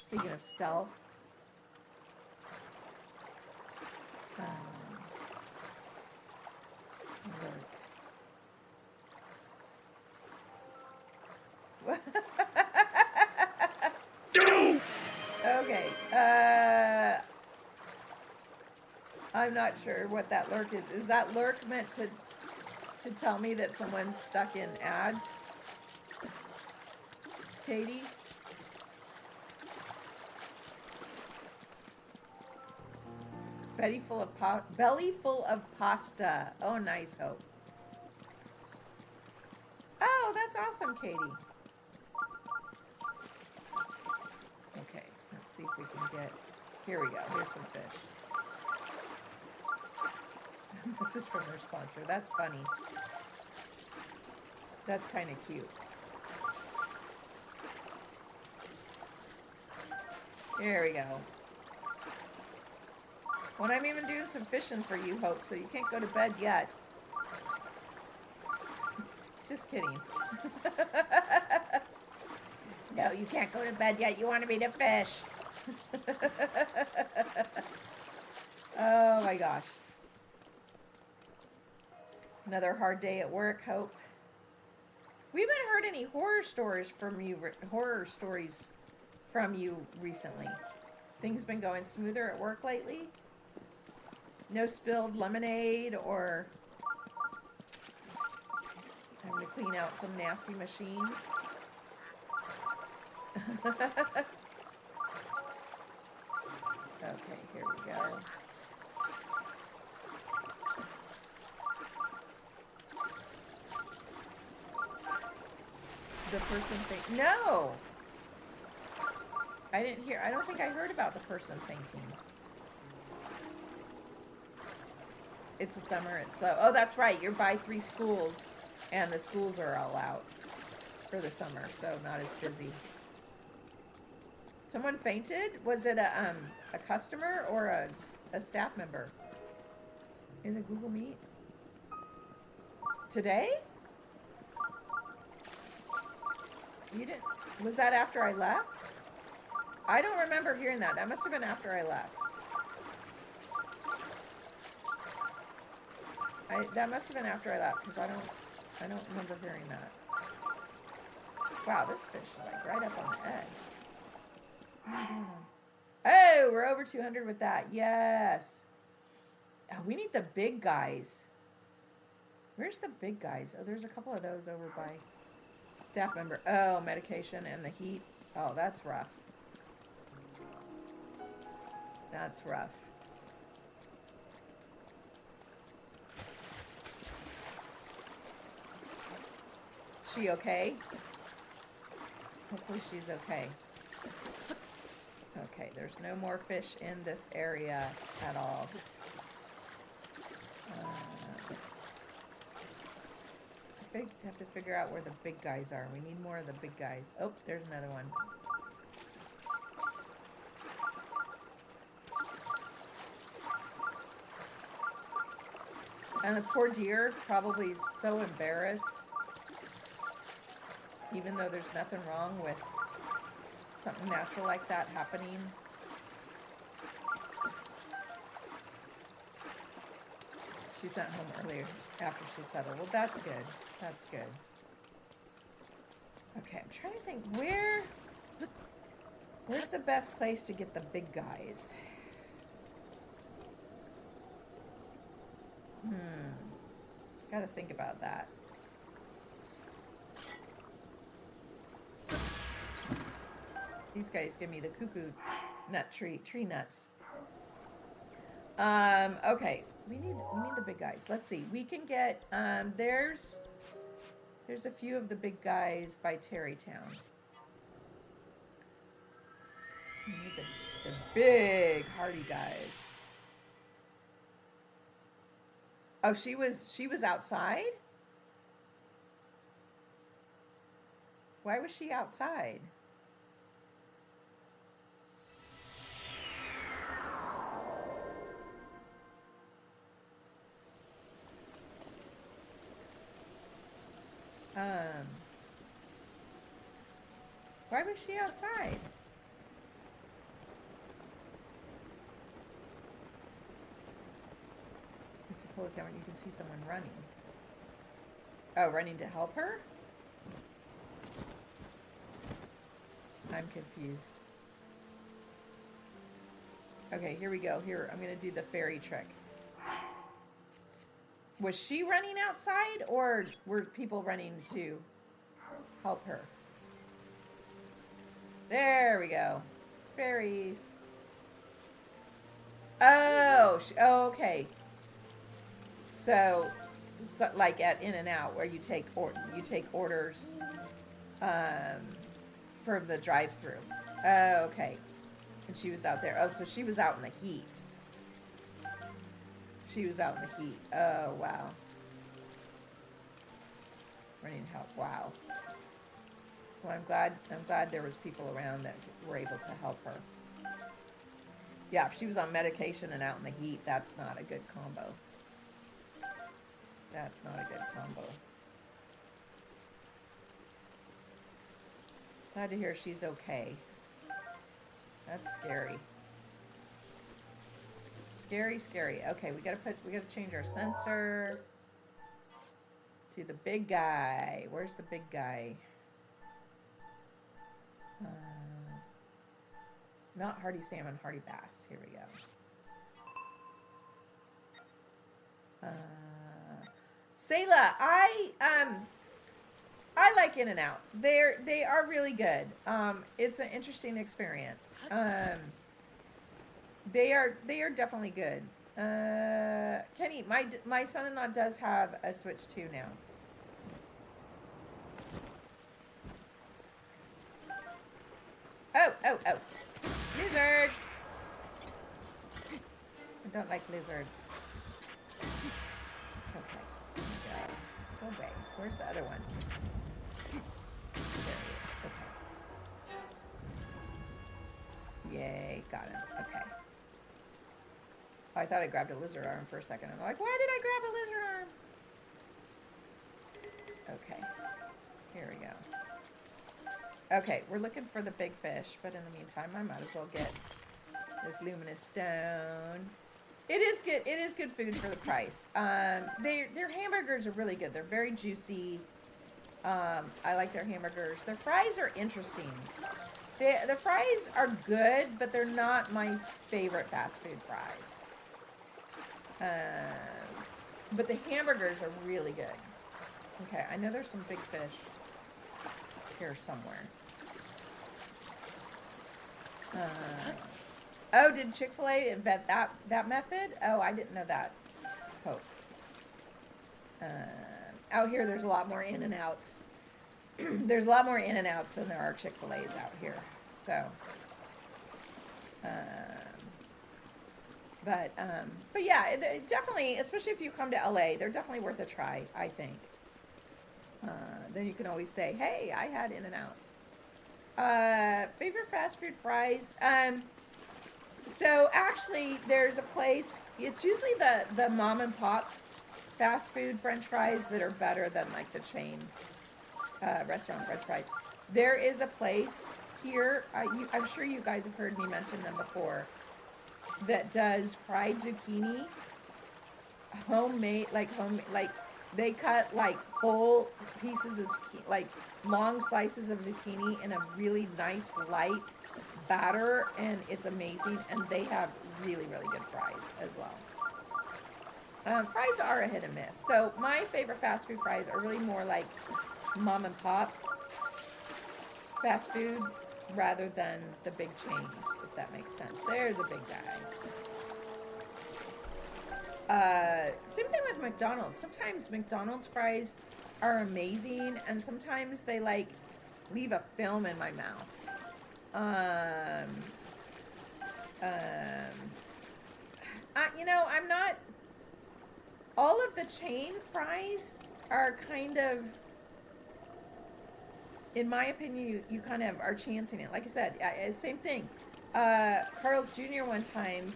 Speaking of stealth. Okay. I'm not sure what that lurk is. Is that lurk meant to tell me that someone's stuck in ads? Katie? Belly full of pasta. Oh, nice, Hope. Oh, that's awesome, Katie. Okay, let's see if we can get... Here we go. Here's some fish. Message from her sponsor. That's funny. That's kind of cute. There we go. Well, I'm even doing some fishing for you, Hope, so you can't go to bed yet. Just kidding. No, you can't go to bed yet. You wanted me to fish. Oh my gosh. Another hard day at work, Hope. We haven't heard any horror stories from you recently. Things been going smoother at work lately? No spilled lemonade or having to clean out some nasty machine? Okay, here we go. The person faint. No! I didn't hear. I don't think I heard about the person fainting. It's the summer. It's slow. Oh, that's right. You're by 3 schools, and the schools are all out for the summer, so not as busy. Someone fainted? Was it a customer or a staff member in the Google Meet today? You didn't? Was that after I left? I don't remember hearing that. That must have been after I left. That must have been after I left because I don't remember hearing that. Wow, this fish is like right up on the edge. Oh, we're over 200 with that. Yes. Oh, we need the big guys. Where's the big guys? Oh, there's a couple of those over by staff member. Oh, medication and the heat. Oh, that's rough. That's rough. Is she okay? Hopefully she's okay. Okay, there's no more fish in this area at all. I have to figure out where the big guys are. We need more of the big guys. Oh, there's another one. And the poor deer probably is so embarrassed, even though there's nothing wrong with something natural like that happening. She sent home earlier after she settled. Well, that's good. That's good. Okay, I'm trying to think where's the best place to get the big guys? Gotta think about that. These guys give me the cuckoo nut tree nuts. Okay. We need the big guys. Let's see. We can get there's a few of the big guys by Terrytown. We need the big hardy guys. Oh, she was outside? Why was she outside? Why was she outside? If you pull the camera, you can see someone running. Oh, running to help her? I'm confused. Okay, here we go. Here, I'm going to do the fairy trick. Was she running outside, or were people running to help her? There we go. Fairies. Oh, okay. So like at In-N-Out, where you take orders for the drive-through. Oh, okay. And she was out there. Oh, so she was out in the heat. She was out in the heat. Oh, wow. Running to help. Wow. Well, I'm glad there was people around that were able to help her. Yeah, if she was on medication and out in the heat, that's not a good combo. That's not a good combo. Glad to hear she's okay. That's scary. Scary, scary. Okay, we gotta change our sensor to the big guy. Where's the big guy? Not hardy salmon, hardy bass. Here we go. Sayla, I like like In-N-Out. They are really good. It's an interesting experience. They are definitely good. Kenny, my son-in-law does have a Switch 2 now. Oh. Lizards! I don't like lizards. Okay. Go away. Where's the other one? There he is. Okay. Yay, got him. Okay. Oh, I thought I grabbed a lizard arm for a second. I'm like, why did I grab a lizard arm? Okay. Here we go. Okay, we're looking for the big fish, but in the meantime, I might as well get this luminous stone. It is good. It is good food for the price. Their hamburgers are really good. They're very juicy. I like their hamburgers. Their fries are interesting. The fries are good, but they're not my favorite fast food fries. But the hamburgers are really good. Okay, I know there's some big fish here somewhere. Oh, did Chick-fil-A invent that method? Oh, I didn't know that. Hope. Out here, there's a lot more In-N-Outs. There's a lot more In-N-Outs than there are Chick-fil-A's out here. So, but yeah, definitely, especially if you come to LA, they're definitely worth a try, I think. Then you can always say, hey, I had In-N-Out. Favorite fast food fries? So actually, there's a place, it's usually the mom and pop fast food french fries that are better than like the chain restaurant french fries. There is a place here, I'm sure you guys have heard me mention them before, that does fried zucchini, homemade, like they cut like full pieces of zucchini, like long slices of zucchini in a really nice light batter, and it's amazing. And they have really, really good fries as well. Fries are a hit and miss. So my favorite fast food fries are really more like mom and pop fast food rather than the big chains, if that makes sense. There's a big guy. Same thing with McDonald's. Sometimes McDonald's fries are amazing, and sometimes they like leave a film in my mouth. I'm not. All of the chain fries are kind of, in my opinion, you kind of are chancing it. Like I said, same thing. Carl's Jr. one time,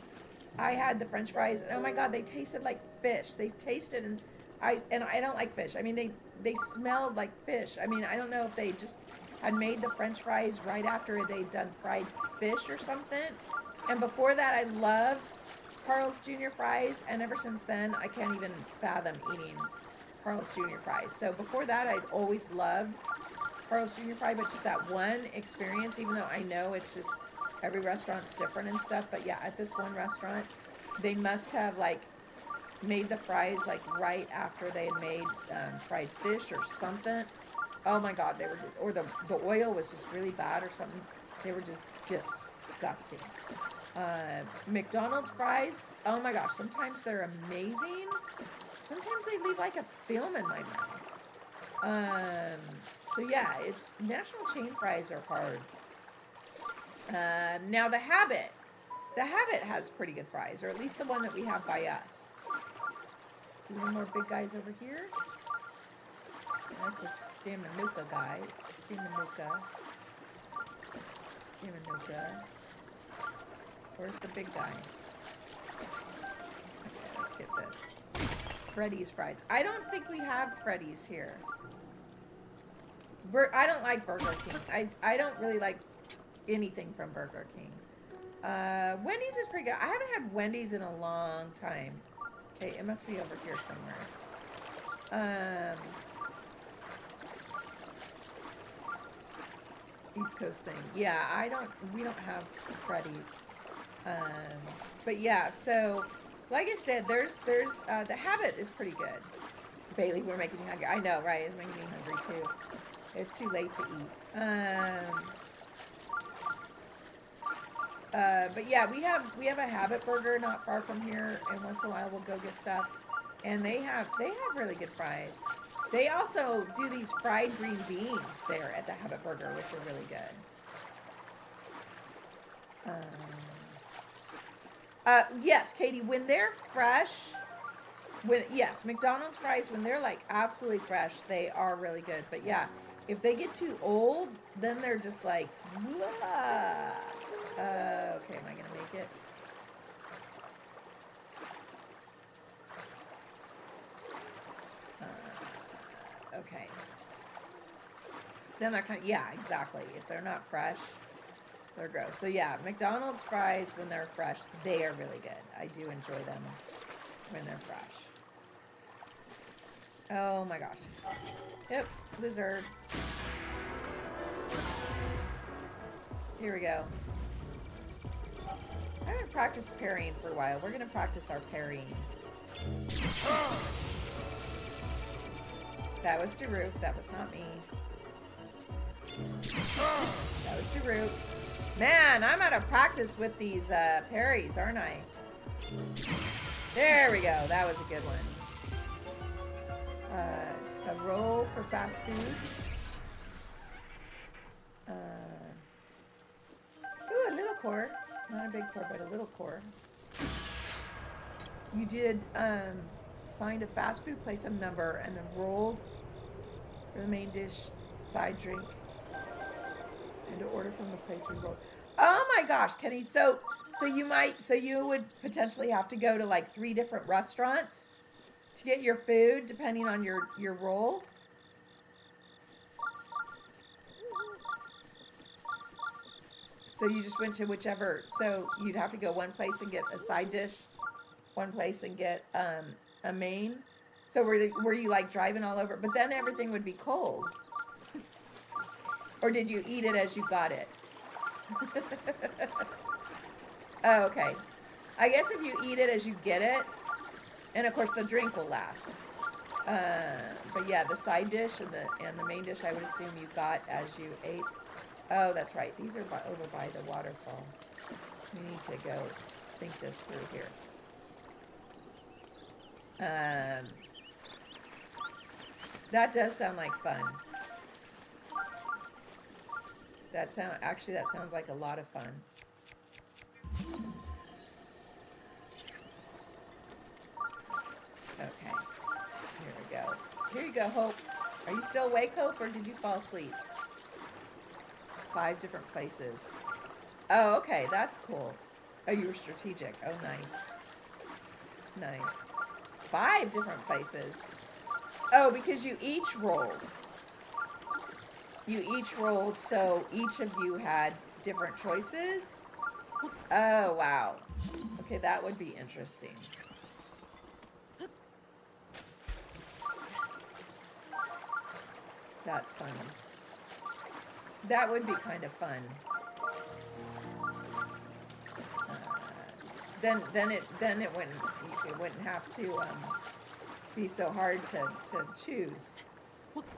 I had the French fries, and oh my God, they tasted like fish. They tasted, and I don't like fish. I mean, they smelled like fish. I mean, I don't know if they just had made the French fries right after they'd done fried fish or something. And before that, I loved Carl's Jr. fries, and ever since then, I can't even fathom eating Carl's Jr. fries. So before that, I'd always loved Carl's Jr. fry, but just that one experience, even though I know it's just every restaurant's different and stuff, but yeah, at this one restaurant, they must have like made the fries like right after they had made fried fish or something. Oh my God, they were just, or the oil was just really bad or something. They were just disgusting. McDonald's fries, oh my gosh, sometimes they're amazing. Sometimes they leave like a film in my mouth. So yeah, it's national chain fries are hard. Now the Habit has pretty good fries, or at least the one that we have by us. Any more big guys over here? That's a Stamanuka guy. Stamanuka. Where's the big guy? Okay, let's get this. Freddy's fries. I don't think we have Freddy's here. I don't like Burger King. I don't really like anything from Burger King. Wendy's is pretty good. I haven't had Wendy's in a long time. Okay, it must be over here somewhere. East Coast thing. Yeah, we don't have Freddy's. But yeah, so like I said, there's the Habit is pretty good. Bailey, we're making me hungry. I know, right? It's making me hungry too. It's too late to eat. But yeah, we have a Habit Burger not far from here, and once in a while we'll go get stuff. And they have really good fries. They also do these fried green beans there at the Habit Burger, which are really good. Yes, Katie, when they're fresh, yes, McDonald's fries, when they're like absolutely fresh, they are really good. But yeah, if they get too old, then they're just like, blah. Okay, am I gonna make it? Okay. Then they're kind of, yeah, exactly. If they're not fresh, they're gross. So yeah, McDonald's fries, when they're fresh, they are really good. I do enjoy them when they're fresh. Oh my gosh. Yep, lizard. Here we go. I haven't practiced parrying for a while. We're going to practice our parrying. That was Daruk. That was not me. That was Daruk. Man, I'm out of practice with these parries, aren't I? There we go. That was a good one. A roll for fast food. Ooh, a little core. Not a big core, but a little core. You did signed a fast food place a number and then rolled for the main dish, side drink, and to order from the place we rolled. Oh my gosh, Kenny! So you would potentially have to go to like 3 different restaurants to get your food, depending on your roll. So you just went to whichever. So you'd have to go one place and get a side dish, one place and get a main. So were you like driving all over? But then everything would be cold. Or did you eat it as you got it? Oh, okay. I guess if you eat it as you get it, and of course the drink will last. But yeah, the side dish and the main dish, I would assume you got as you ate. Oh, that's right. These are over by the waterfall. We need to go think this through here. That does sound like fun. That sounds like a lot of fun. Okay. Here we go. Here you go, Hope. Are you still awake, Hope, or did you fall asleep? 5 different places. Oh, okay. That's cool. Oh, you were strategic. Oh, nice. Nice. 5 different places. Oh, because you each rolled. You each rolled, so each of you had different choices. Oh, wow. Okay, that would be interesting. That's funny. That would be kind of fun. Then it wouldn't have to be so hard to choose.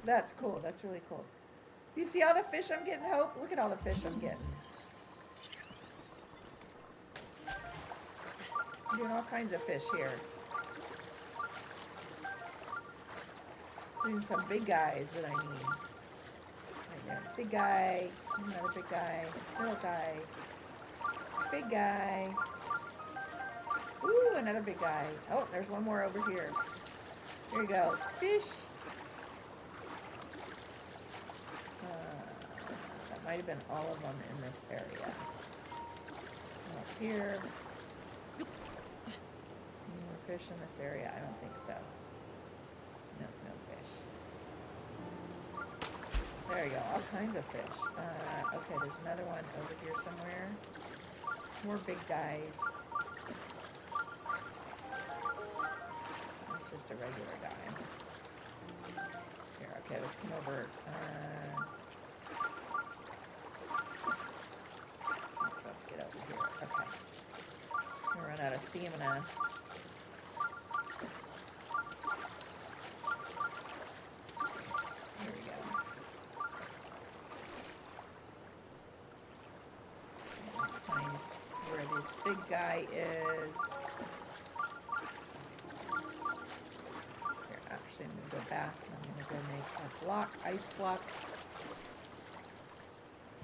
That's cool. That's really cool. Do you see all the fish I'm getting, Hope? Look at all the fish I'm getting. I'm doing all kinds of fish here. Doing some big guys that I need. Right there. Big guy, another big guy, little guy, big guy. Ooh, another big guy. Oh, there's one more over here. Here you go. Fish. That might have been all of them in this area. Up here. Any more fish in this area? I don't think so. No fish. There you go. All kinds of fish. Okay, there's another one over here somewhere. More big guys. It's just a regular guy. Here, okay, let's come over. Let's get over here. Okay. I run out of stamina. Here we go. big guy is... Here, actually, I'm going to go back. I'm going to go make a block, ice block.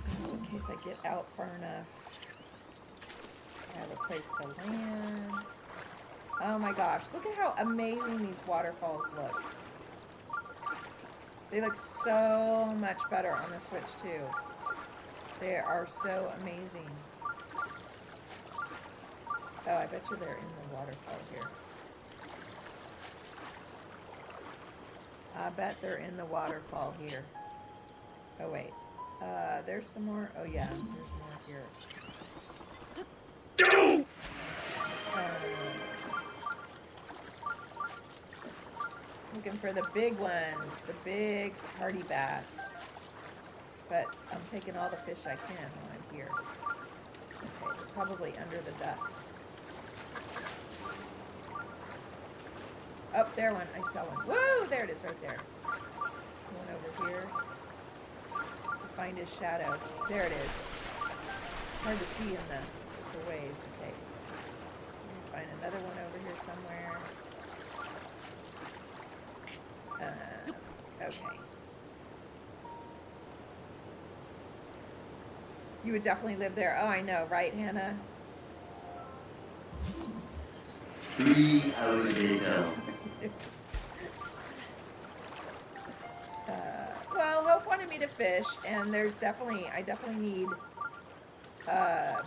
So in case I get out far enough, I have a place to land. Oh my gosh, look at how amazing these waterfalls look. They look so much better on the Switch too. They are so amazing. Oh, I bet you they're in the waterfall here. I bet they're in the waterfall here. Oh wait, there's some more. Oh yeah, there's more here. Looking for the big ones, the big hardy bass. But I'm taking all the fish I can while I'm here. Okay, they're probably under the ducks. Oh, there one. I saw one. Woo! There it is right there. One over here. Find his shadow. There it is. Hard to see in the waves. Okay. Find another one over here somewhere. Okay. You would definitely live there. Oh, I know, right, Hannah? 3 hours later. Well, Hope wanted me to fish, and I definitely need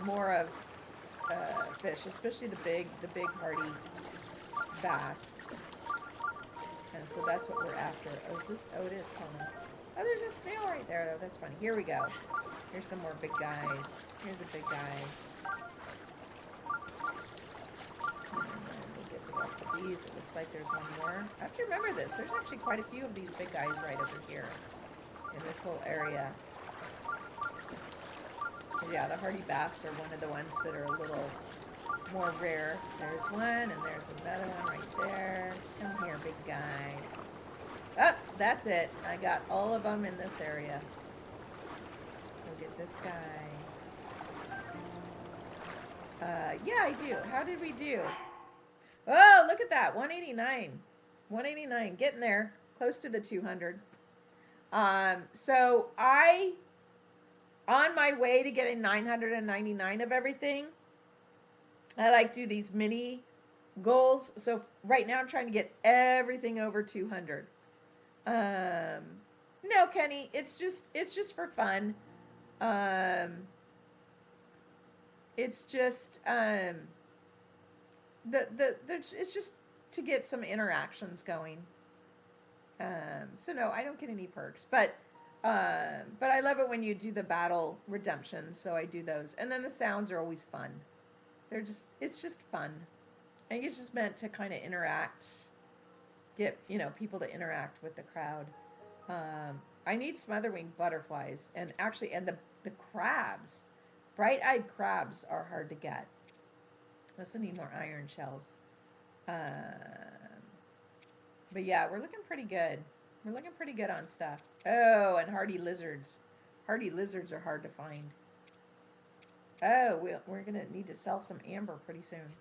more of fish, especially the big hardy bass. And so that's what we're after. Oh, is this? Oh, it is. Hold on. Oh, there's a snail right there, though. That's funny. Here we go. Here's some more big guys. Here's a big guy. And then we'll get the rest of these. It looks like there's one more. I have to remember this. There's actually quite a few of these big guys right over here in this little area. But yeah, the hardy bass are one of the ones that are a little more rare. There's one, and there's another one right there. Come here, big guy. Oh, that's it. I got all of them in this area. Go get this guy. Yeah, I do. How did we do? Oh, look at that. 189. 189. Getting there. Close to the 200. So on my way to getting 999 of everything, I like do these mini goals. So right now I'm trying to get everything over 200. No, Kenny, it's just for fun. It's just it's just to get some interactions going. So no, I don't get any perks, but I love it when you do the battle redemptions. So I do those, and then the sounds are always fun. It's just fun. I think it's just meant to kind of interact, get people to interact with the crowd. I need smotherwing butterflies, and the crabs, bright-eyed crabs are hard to get. I also need more iron shells. But yeah, we're looking pretty good. We're looking pretty good on stuff. Oh, and hardy lizards. Hardy lizards are hard to find. Oh, we're going to need to sell some amber pretty soon.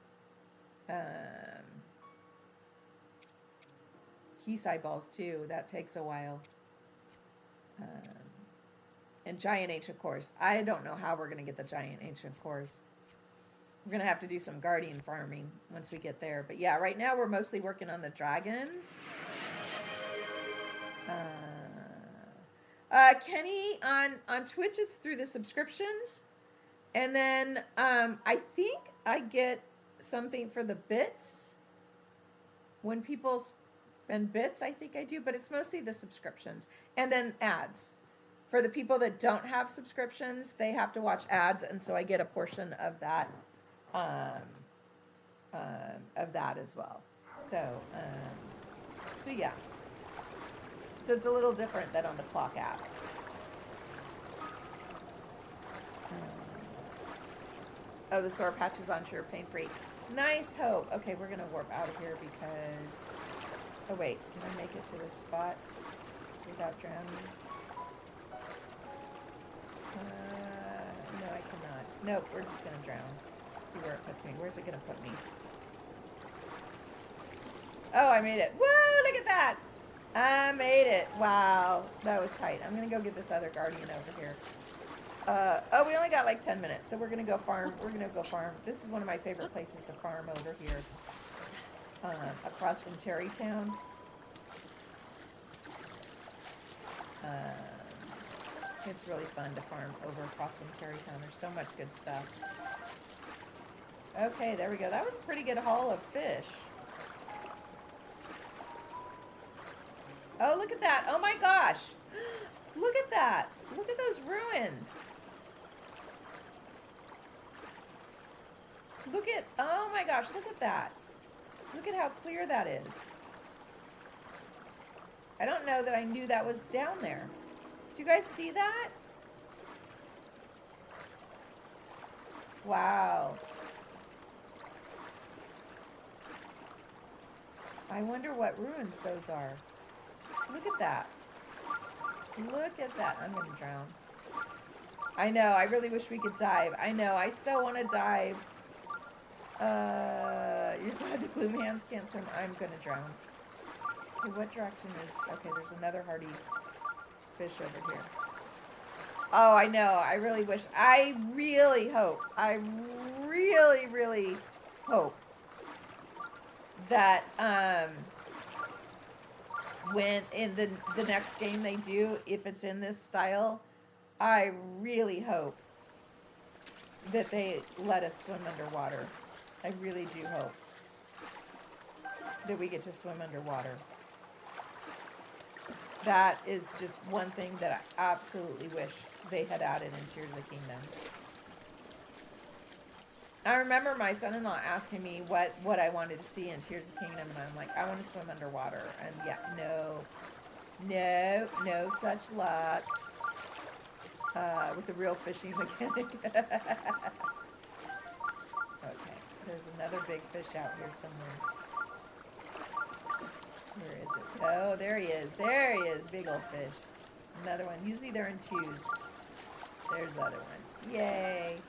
Geese eyeballs, too. That takes a while. And giant ancient cores. I don't know how we're going to get the giant ancient cores. We're going to have to do some guardian farming once we get there. But yeah, right now we're mostly working on the dragons. Kenny, on Twitch, it's through the subscriptions. And then I think I get something for the bits. When people spend bits, I think I do. But it's mostly the subscriptions. And then ads. For the people that don't have subscriptions, they have to watch ads. And so I get a portion of that. Of that as well. So yeah. So it's a little different than on the clock app. Oh, the sour patch is on sure, pain-free. Nice, Hope. Okay, we're going to warp out of here because... Oh, wait. Can I make it to this spot without drowning? No, I cannot. Nope, we're just going to drown. See where it puts me. Where's it gonna put me? Oh, I made it. Woo, look at that. I made it. Wow, that was tight. I'm gonna go get this other guardian over here. Oh, we only got like 10 minutes, so we're gonna go farm. We're gonna go farm. This is one of my favorite places to farm over here. Across from Terrytown. It's really fun to farm over across from Terrytown. There's so much good stuff. Okay, there we go. That was a pretty good haul of fish. Oh, look at that. Oh my gosh. Look at that. Look at those ruins. Look at, oh my gosh, look at that. Look at how clear that is. I don't know that I knew that was down there. Do you guys see that? Wow. I wonder what ruins those are. Look at that. Look at that. I'm going to drown. I know. I really wish we could dive. I know. I so want to dive. You're glad the gloom hands can't swim. I'm going to drown. Okay, what direction is... Okay, there's another hardy fish over here. Oh, I know. I really wish... I really hope. I really, really hope that when in the next game they do, if it's in this style, I really hope that they let us swim underwater. I really do hope that we get to swim underwater. That is just one thing that I absolutely wish they had added in Tears of the Kingdom. I remember my son-in-law asking me what I wanted to see in Tears of the Kingdom, and I'm like, I want to swim underwater. And yeah, no such luck with the real fishing mechanic. Okay, there's another big fish out here somewhere. Where is it? Oh, there he is. There he is. Big old fish. Another one. Usually they're in twos. There's the other one. Yay.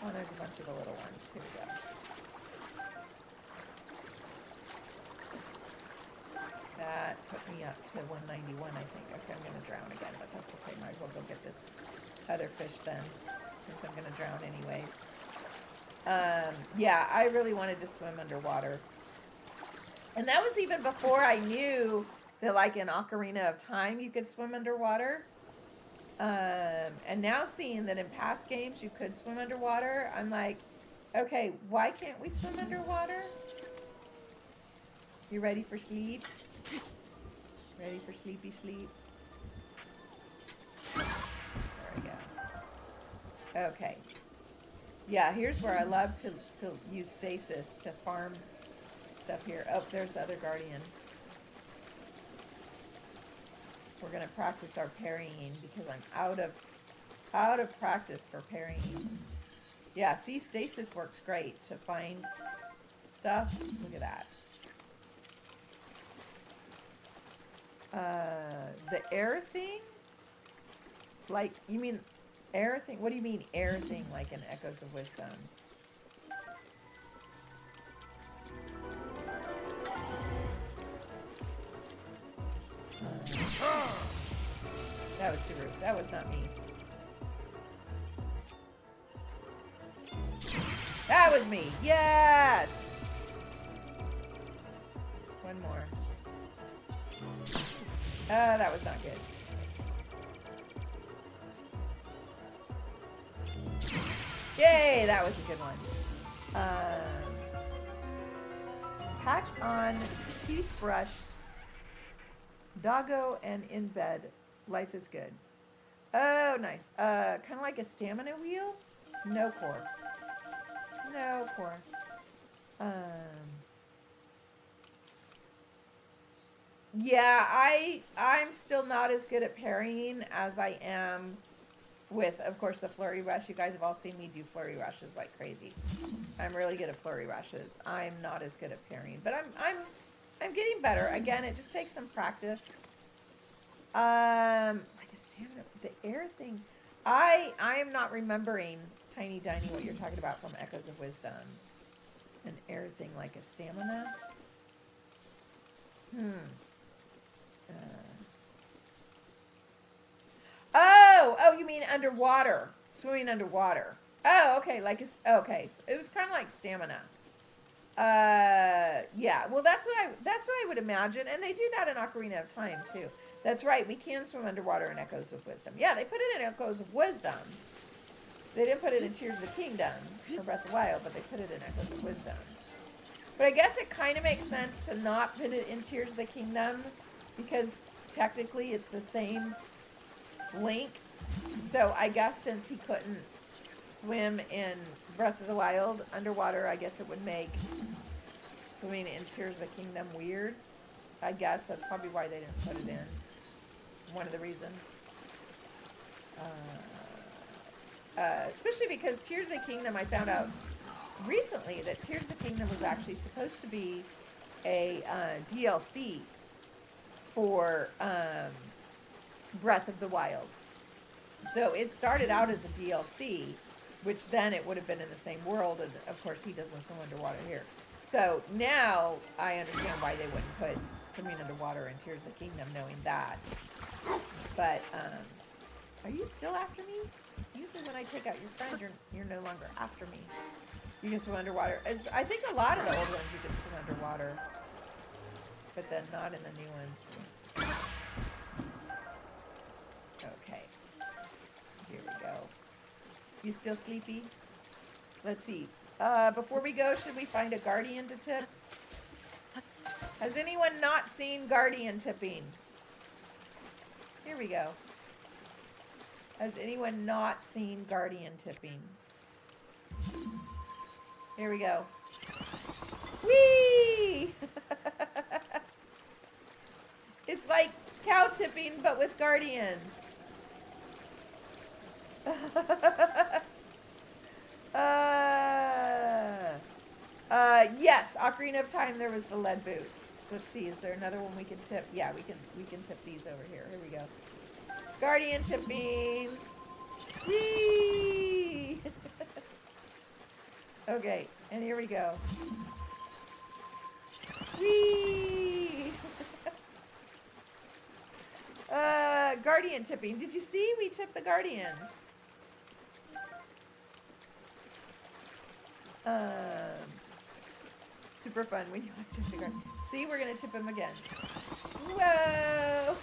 Oh, there's a bunch of the little ones. Here we go. That put me up to 191, I think. Okay, I'm going to drown again, but that's okay. Might as well go get this other fish then, since I'm going to drown anyways. Yeah, I really wanted to swim underwater. And that was even before I knew that, like, in Ocarina of Time, you could swim underwater. And now seeing that in past games you could swim underwater, I'm like, okay, why can't we swim underwater? You ready for sleep? Ready for sleepy sleep? There we go. Okay. Yeah, here's where I love to use stasis to farm stuff here. Oh, there's the other guardian. We're going to practice our parrying because I'm out of practice for parrying. Yeah, see, stasis works great to find stuff. Look at that. The air thing? Like, you mean air thing? What do you mean air thing like in Echoes of Wisdom? That was Daruk. That was not me. That was me. Yes! One more. That was not good. Yay! That was a good one. Patch on, teeth brushed, doggo, and in bed. Life is good. Oh, nice. Kind of like a stamina wheel? No core. No core. Yeah, I'm still not as good at parrying as I am with, of course, the flurry rush. You guys have all seen me do flurry rushes like crazy. I'm really good at flurry rushes. I'm not as good at parrying, but I'm getting better. Again, it just takes some practice. Like a stamina, the air thing. I am not remembering Tiny Diny, what you're talking about from Echoes of Wisdom. An air thing like a stamina. Oh, you mean underwater. Swimming underwater. Oh, okay, like okay. So it was kind of like stamina. Yeah. Well, that's what I would imagine, and they do that in Ocarina of Time too. That's right. We can swim underwater in Echoes of Wisdom. Yeah, they put it in Echoes of Wisdom. They didn't put it in Tears of the Kingdom or Breath of the Wild, but they put it in Echoes of Wisdom. But I guess it kind of makes sense to not put it in Tears of the Kingdom because technically it's the same Link. So I guess since he couldn't swim in Breath of the Wild underwater, I guess it would make swimming in Tears of the Kingdom weird. I guess that's probably why they didn't put it in. One of the reasons. Especially because Tears of the Kingdom, I found out recently that Tears of the Kingdom was actually supposed to be a DLC for Breath of the Wild. So it started out as a DLC, which then it would have been in the same world, and of course he doesn't swim underwater here. So now I understand why they wouldn't put swimming underwater in Tears of the Kingdom, knowing that. But are you still after me? Usually when I take out your friend, you're no longer after me. You can swim underwater. I think a lot of the old ones you can swim underwater, but then not in the new ones. Okay. Here we go. You still sleepy? Let's see. Before we go, should we find a guardian to tip? Has anyone not seen guardian tipping? Here we go. Has anyone not seen guardian tipping? Here we go. Whee! It's like cow tipping, but with guardians. Yes, Ocarina of Time, there was the lead boots. Let's see, is there another one we can tip? Yeah, we can tip these over here. Here we go. Guardian tipping. Whee! Okay, and here we go. Whee! Guardian tipping. Did you see? We tipped the guardians. Super fun when you tip the guardian. See, we're gonna tip him again. Whoa!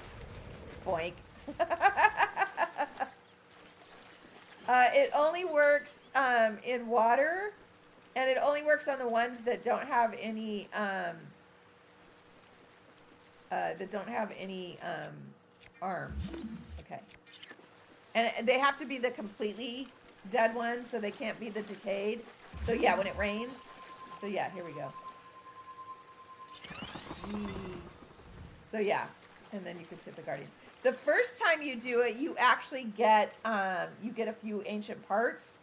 Boink. It only works in water, and it only works on the ones that don't have any arms. Okay, and they have to be the completely dead ones, so they can't be the decayed. So yeah, when it rains. So yeah, here we go. So yeah, and then you can tip the guardian. The first time you do it, you actually get a few ancient parts,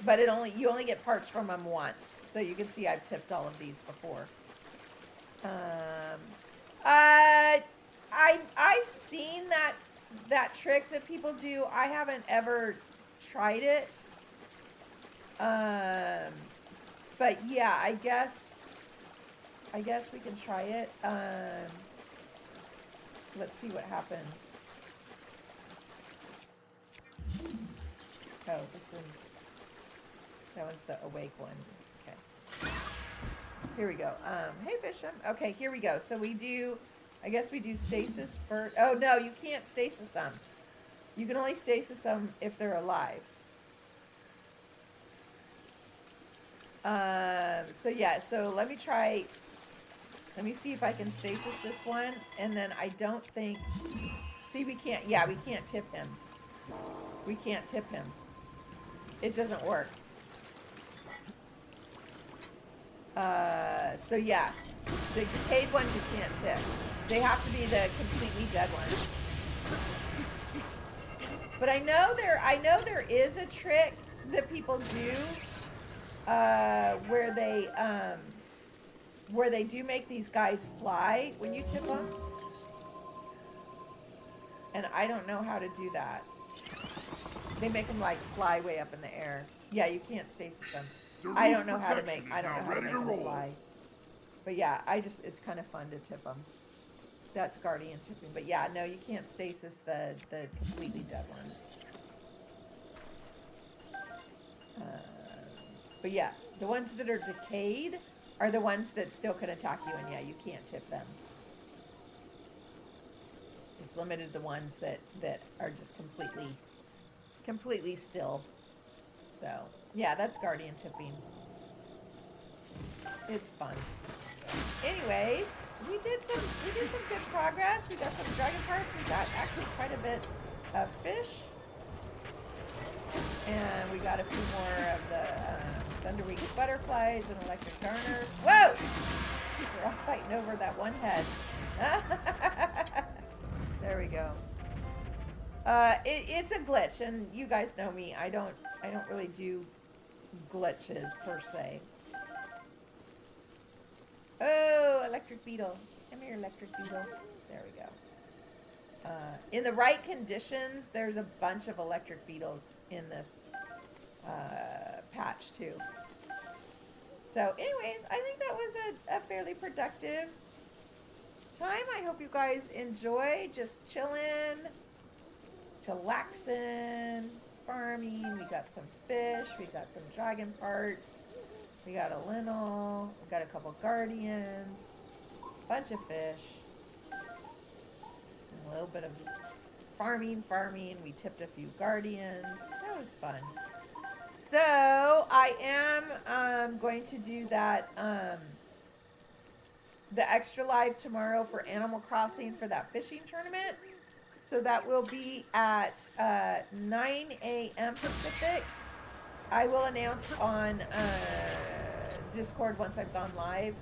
but you only get parts from them once. So you can see I've tipped all of these before. I've seen that trick that people do. I haven't ever tried it. But yeah, I guess we can try it. Let's see what happens. Oh, that one's the awake one. Okay. Here we go. Hey, Bishop. Okay, here we go. So I guess we do stasis first. Oh, no, you can't stasis them. You can only stasis them if they're alive. So yeah, so let me see if I can stasis this one, and then I don't think, see, we can't tip him. We can't tip him. It doesn't work. So yeah, the decayed ones you can't tip. They have to be the completely dead ones. But I know there is a trick that people do, where they do make these guys fly when you tip them. And I don't know how to do that. They make them like fly way up in the air. Yeah, you can't stasis them. The I roof's don't know how to make. protection I is don't know now how to ready make to them roll. fly. But yeah, it's kind of fun to tip them. That's guardian tipping. But yeah, no, you can't stasis the completely dead ones. But yeah, the ones that are decayed are the ones that still can attack you, and yeah, you can't tip them. It's limited to the ones that are just completely still. So yeah, that's guardian tipping. It's fun. Anyways, we did some good progress. We got some dragon parts. We got actually quite a bit of fish, and we got a few more of the thunderwing butterflies and electric garners. Whoa! We're all fighting over that one head. There we go. It's a glitch, and you guys know me. I don't really do glitches per se. Oh, electric beetle. Come here, electric beetle. There we go. In the right conditions, there's a bunch of electric beetles in this patch too. So anyways, I think that was a fairly productive time. I hope you guys enjoy just chilling, chillaxing, farming. We got some fish. We got some dragon parts. We got a Linnel. We got a couple guardians. Bunch of fish. And a little bit of just farming. We tipped a few guardians. That was fun. So I am going to do that the extra live tomorrow for Animal Crossing for that fishing tournament. So that will be at 9 a.m. Pacific. I will announce on Discord once I've gone live.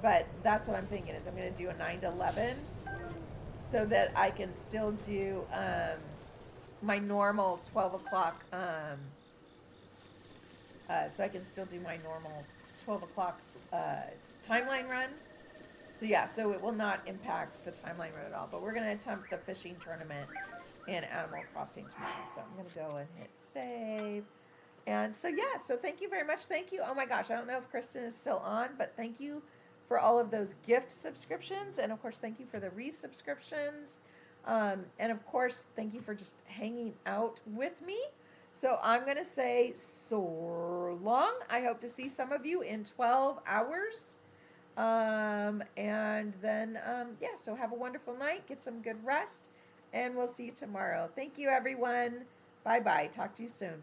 But that's what I'm thinking is I'm going to do a 9 to 11 so that I can still do my normal 12 o'clock. So I can still do my normal 12 o'clock timeline run. So yeah, so it will not impact the timeline run at all. But we're going to attempt the fishing tournament in Animal Crossing tomorrow. So I'm going to go and hit save. And so yeah, so thank you very much. Thank you. Oh my gosh, I don't know if Kristen is still on, but thank you for all of those gift subscriptions. And of course, thank you for the resubscriptions. And of course, thank you for just hanging out with me. So I'm going to say so long. I hope to see some of you in 12 hours. And then, yeah, so have a wonderful night. Get some good rest. And we'll see you tomorrow. Thank you, everyone. Bye-bye. Talk to you soon.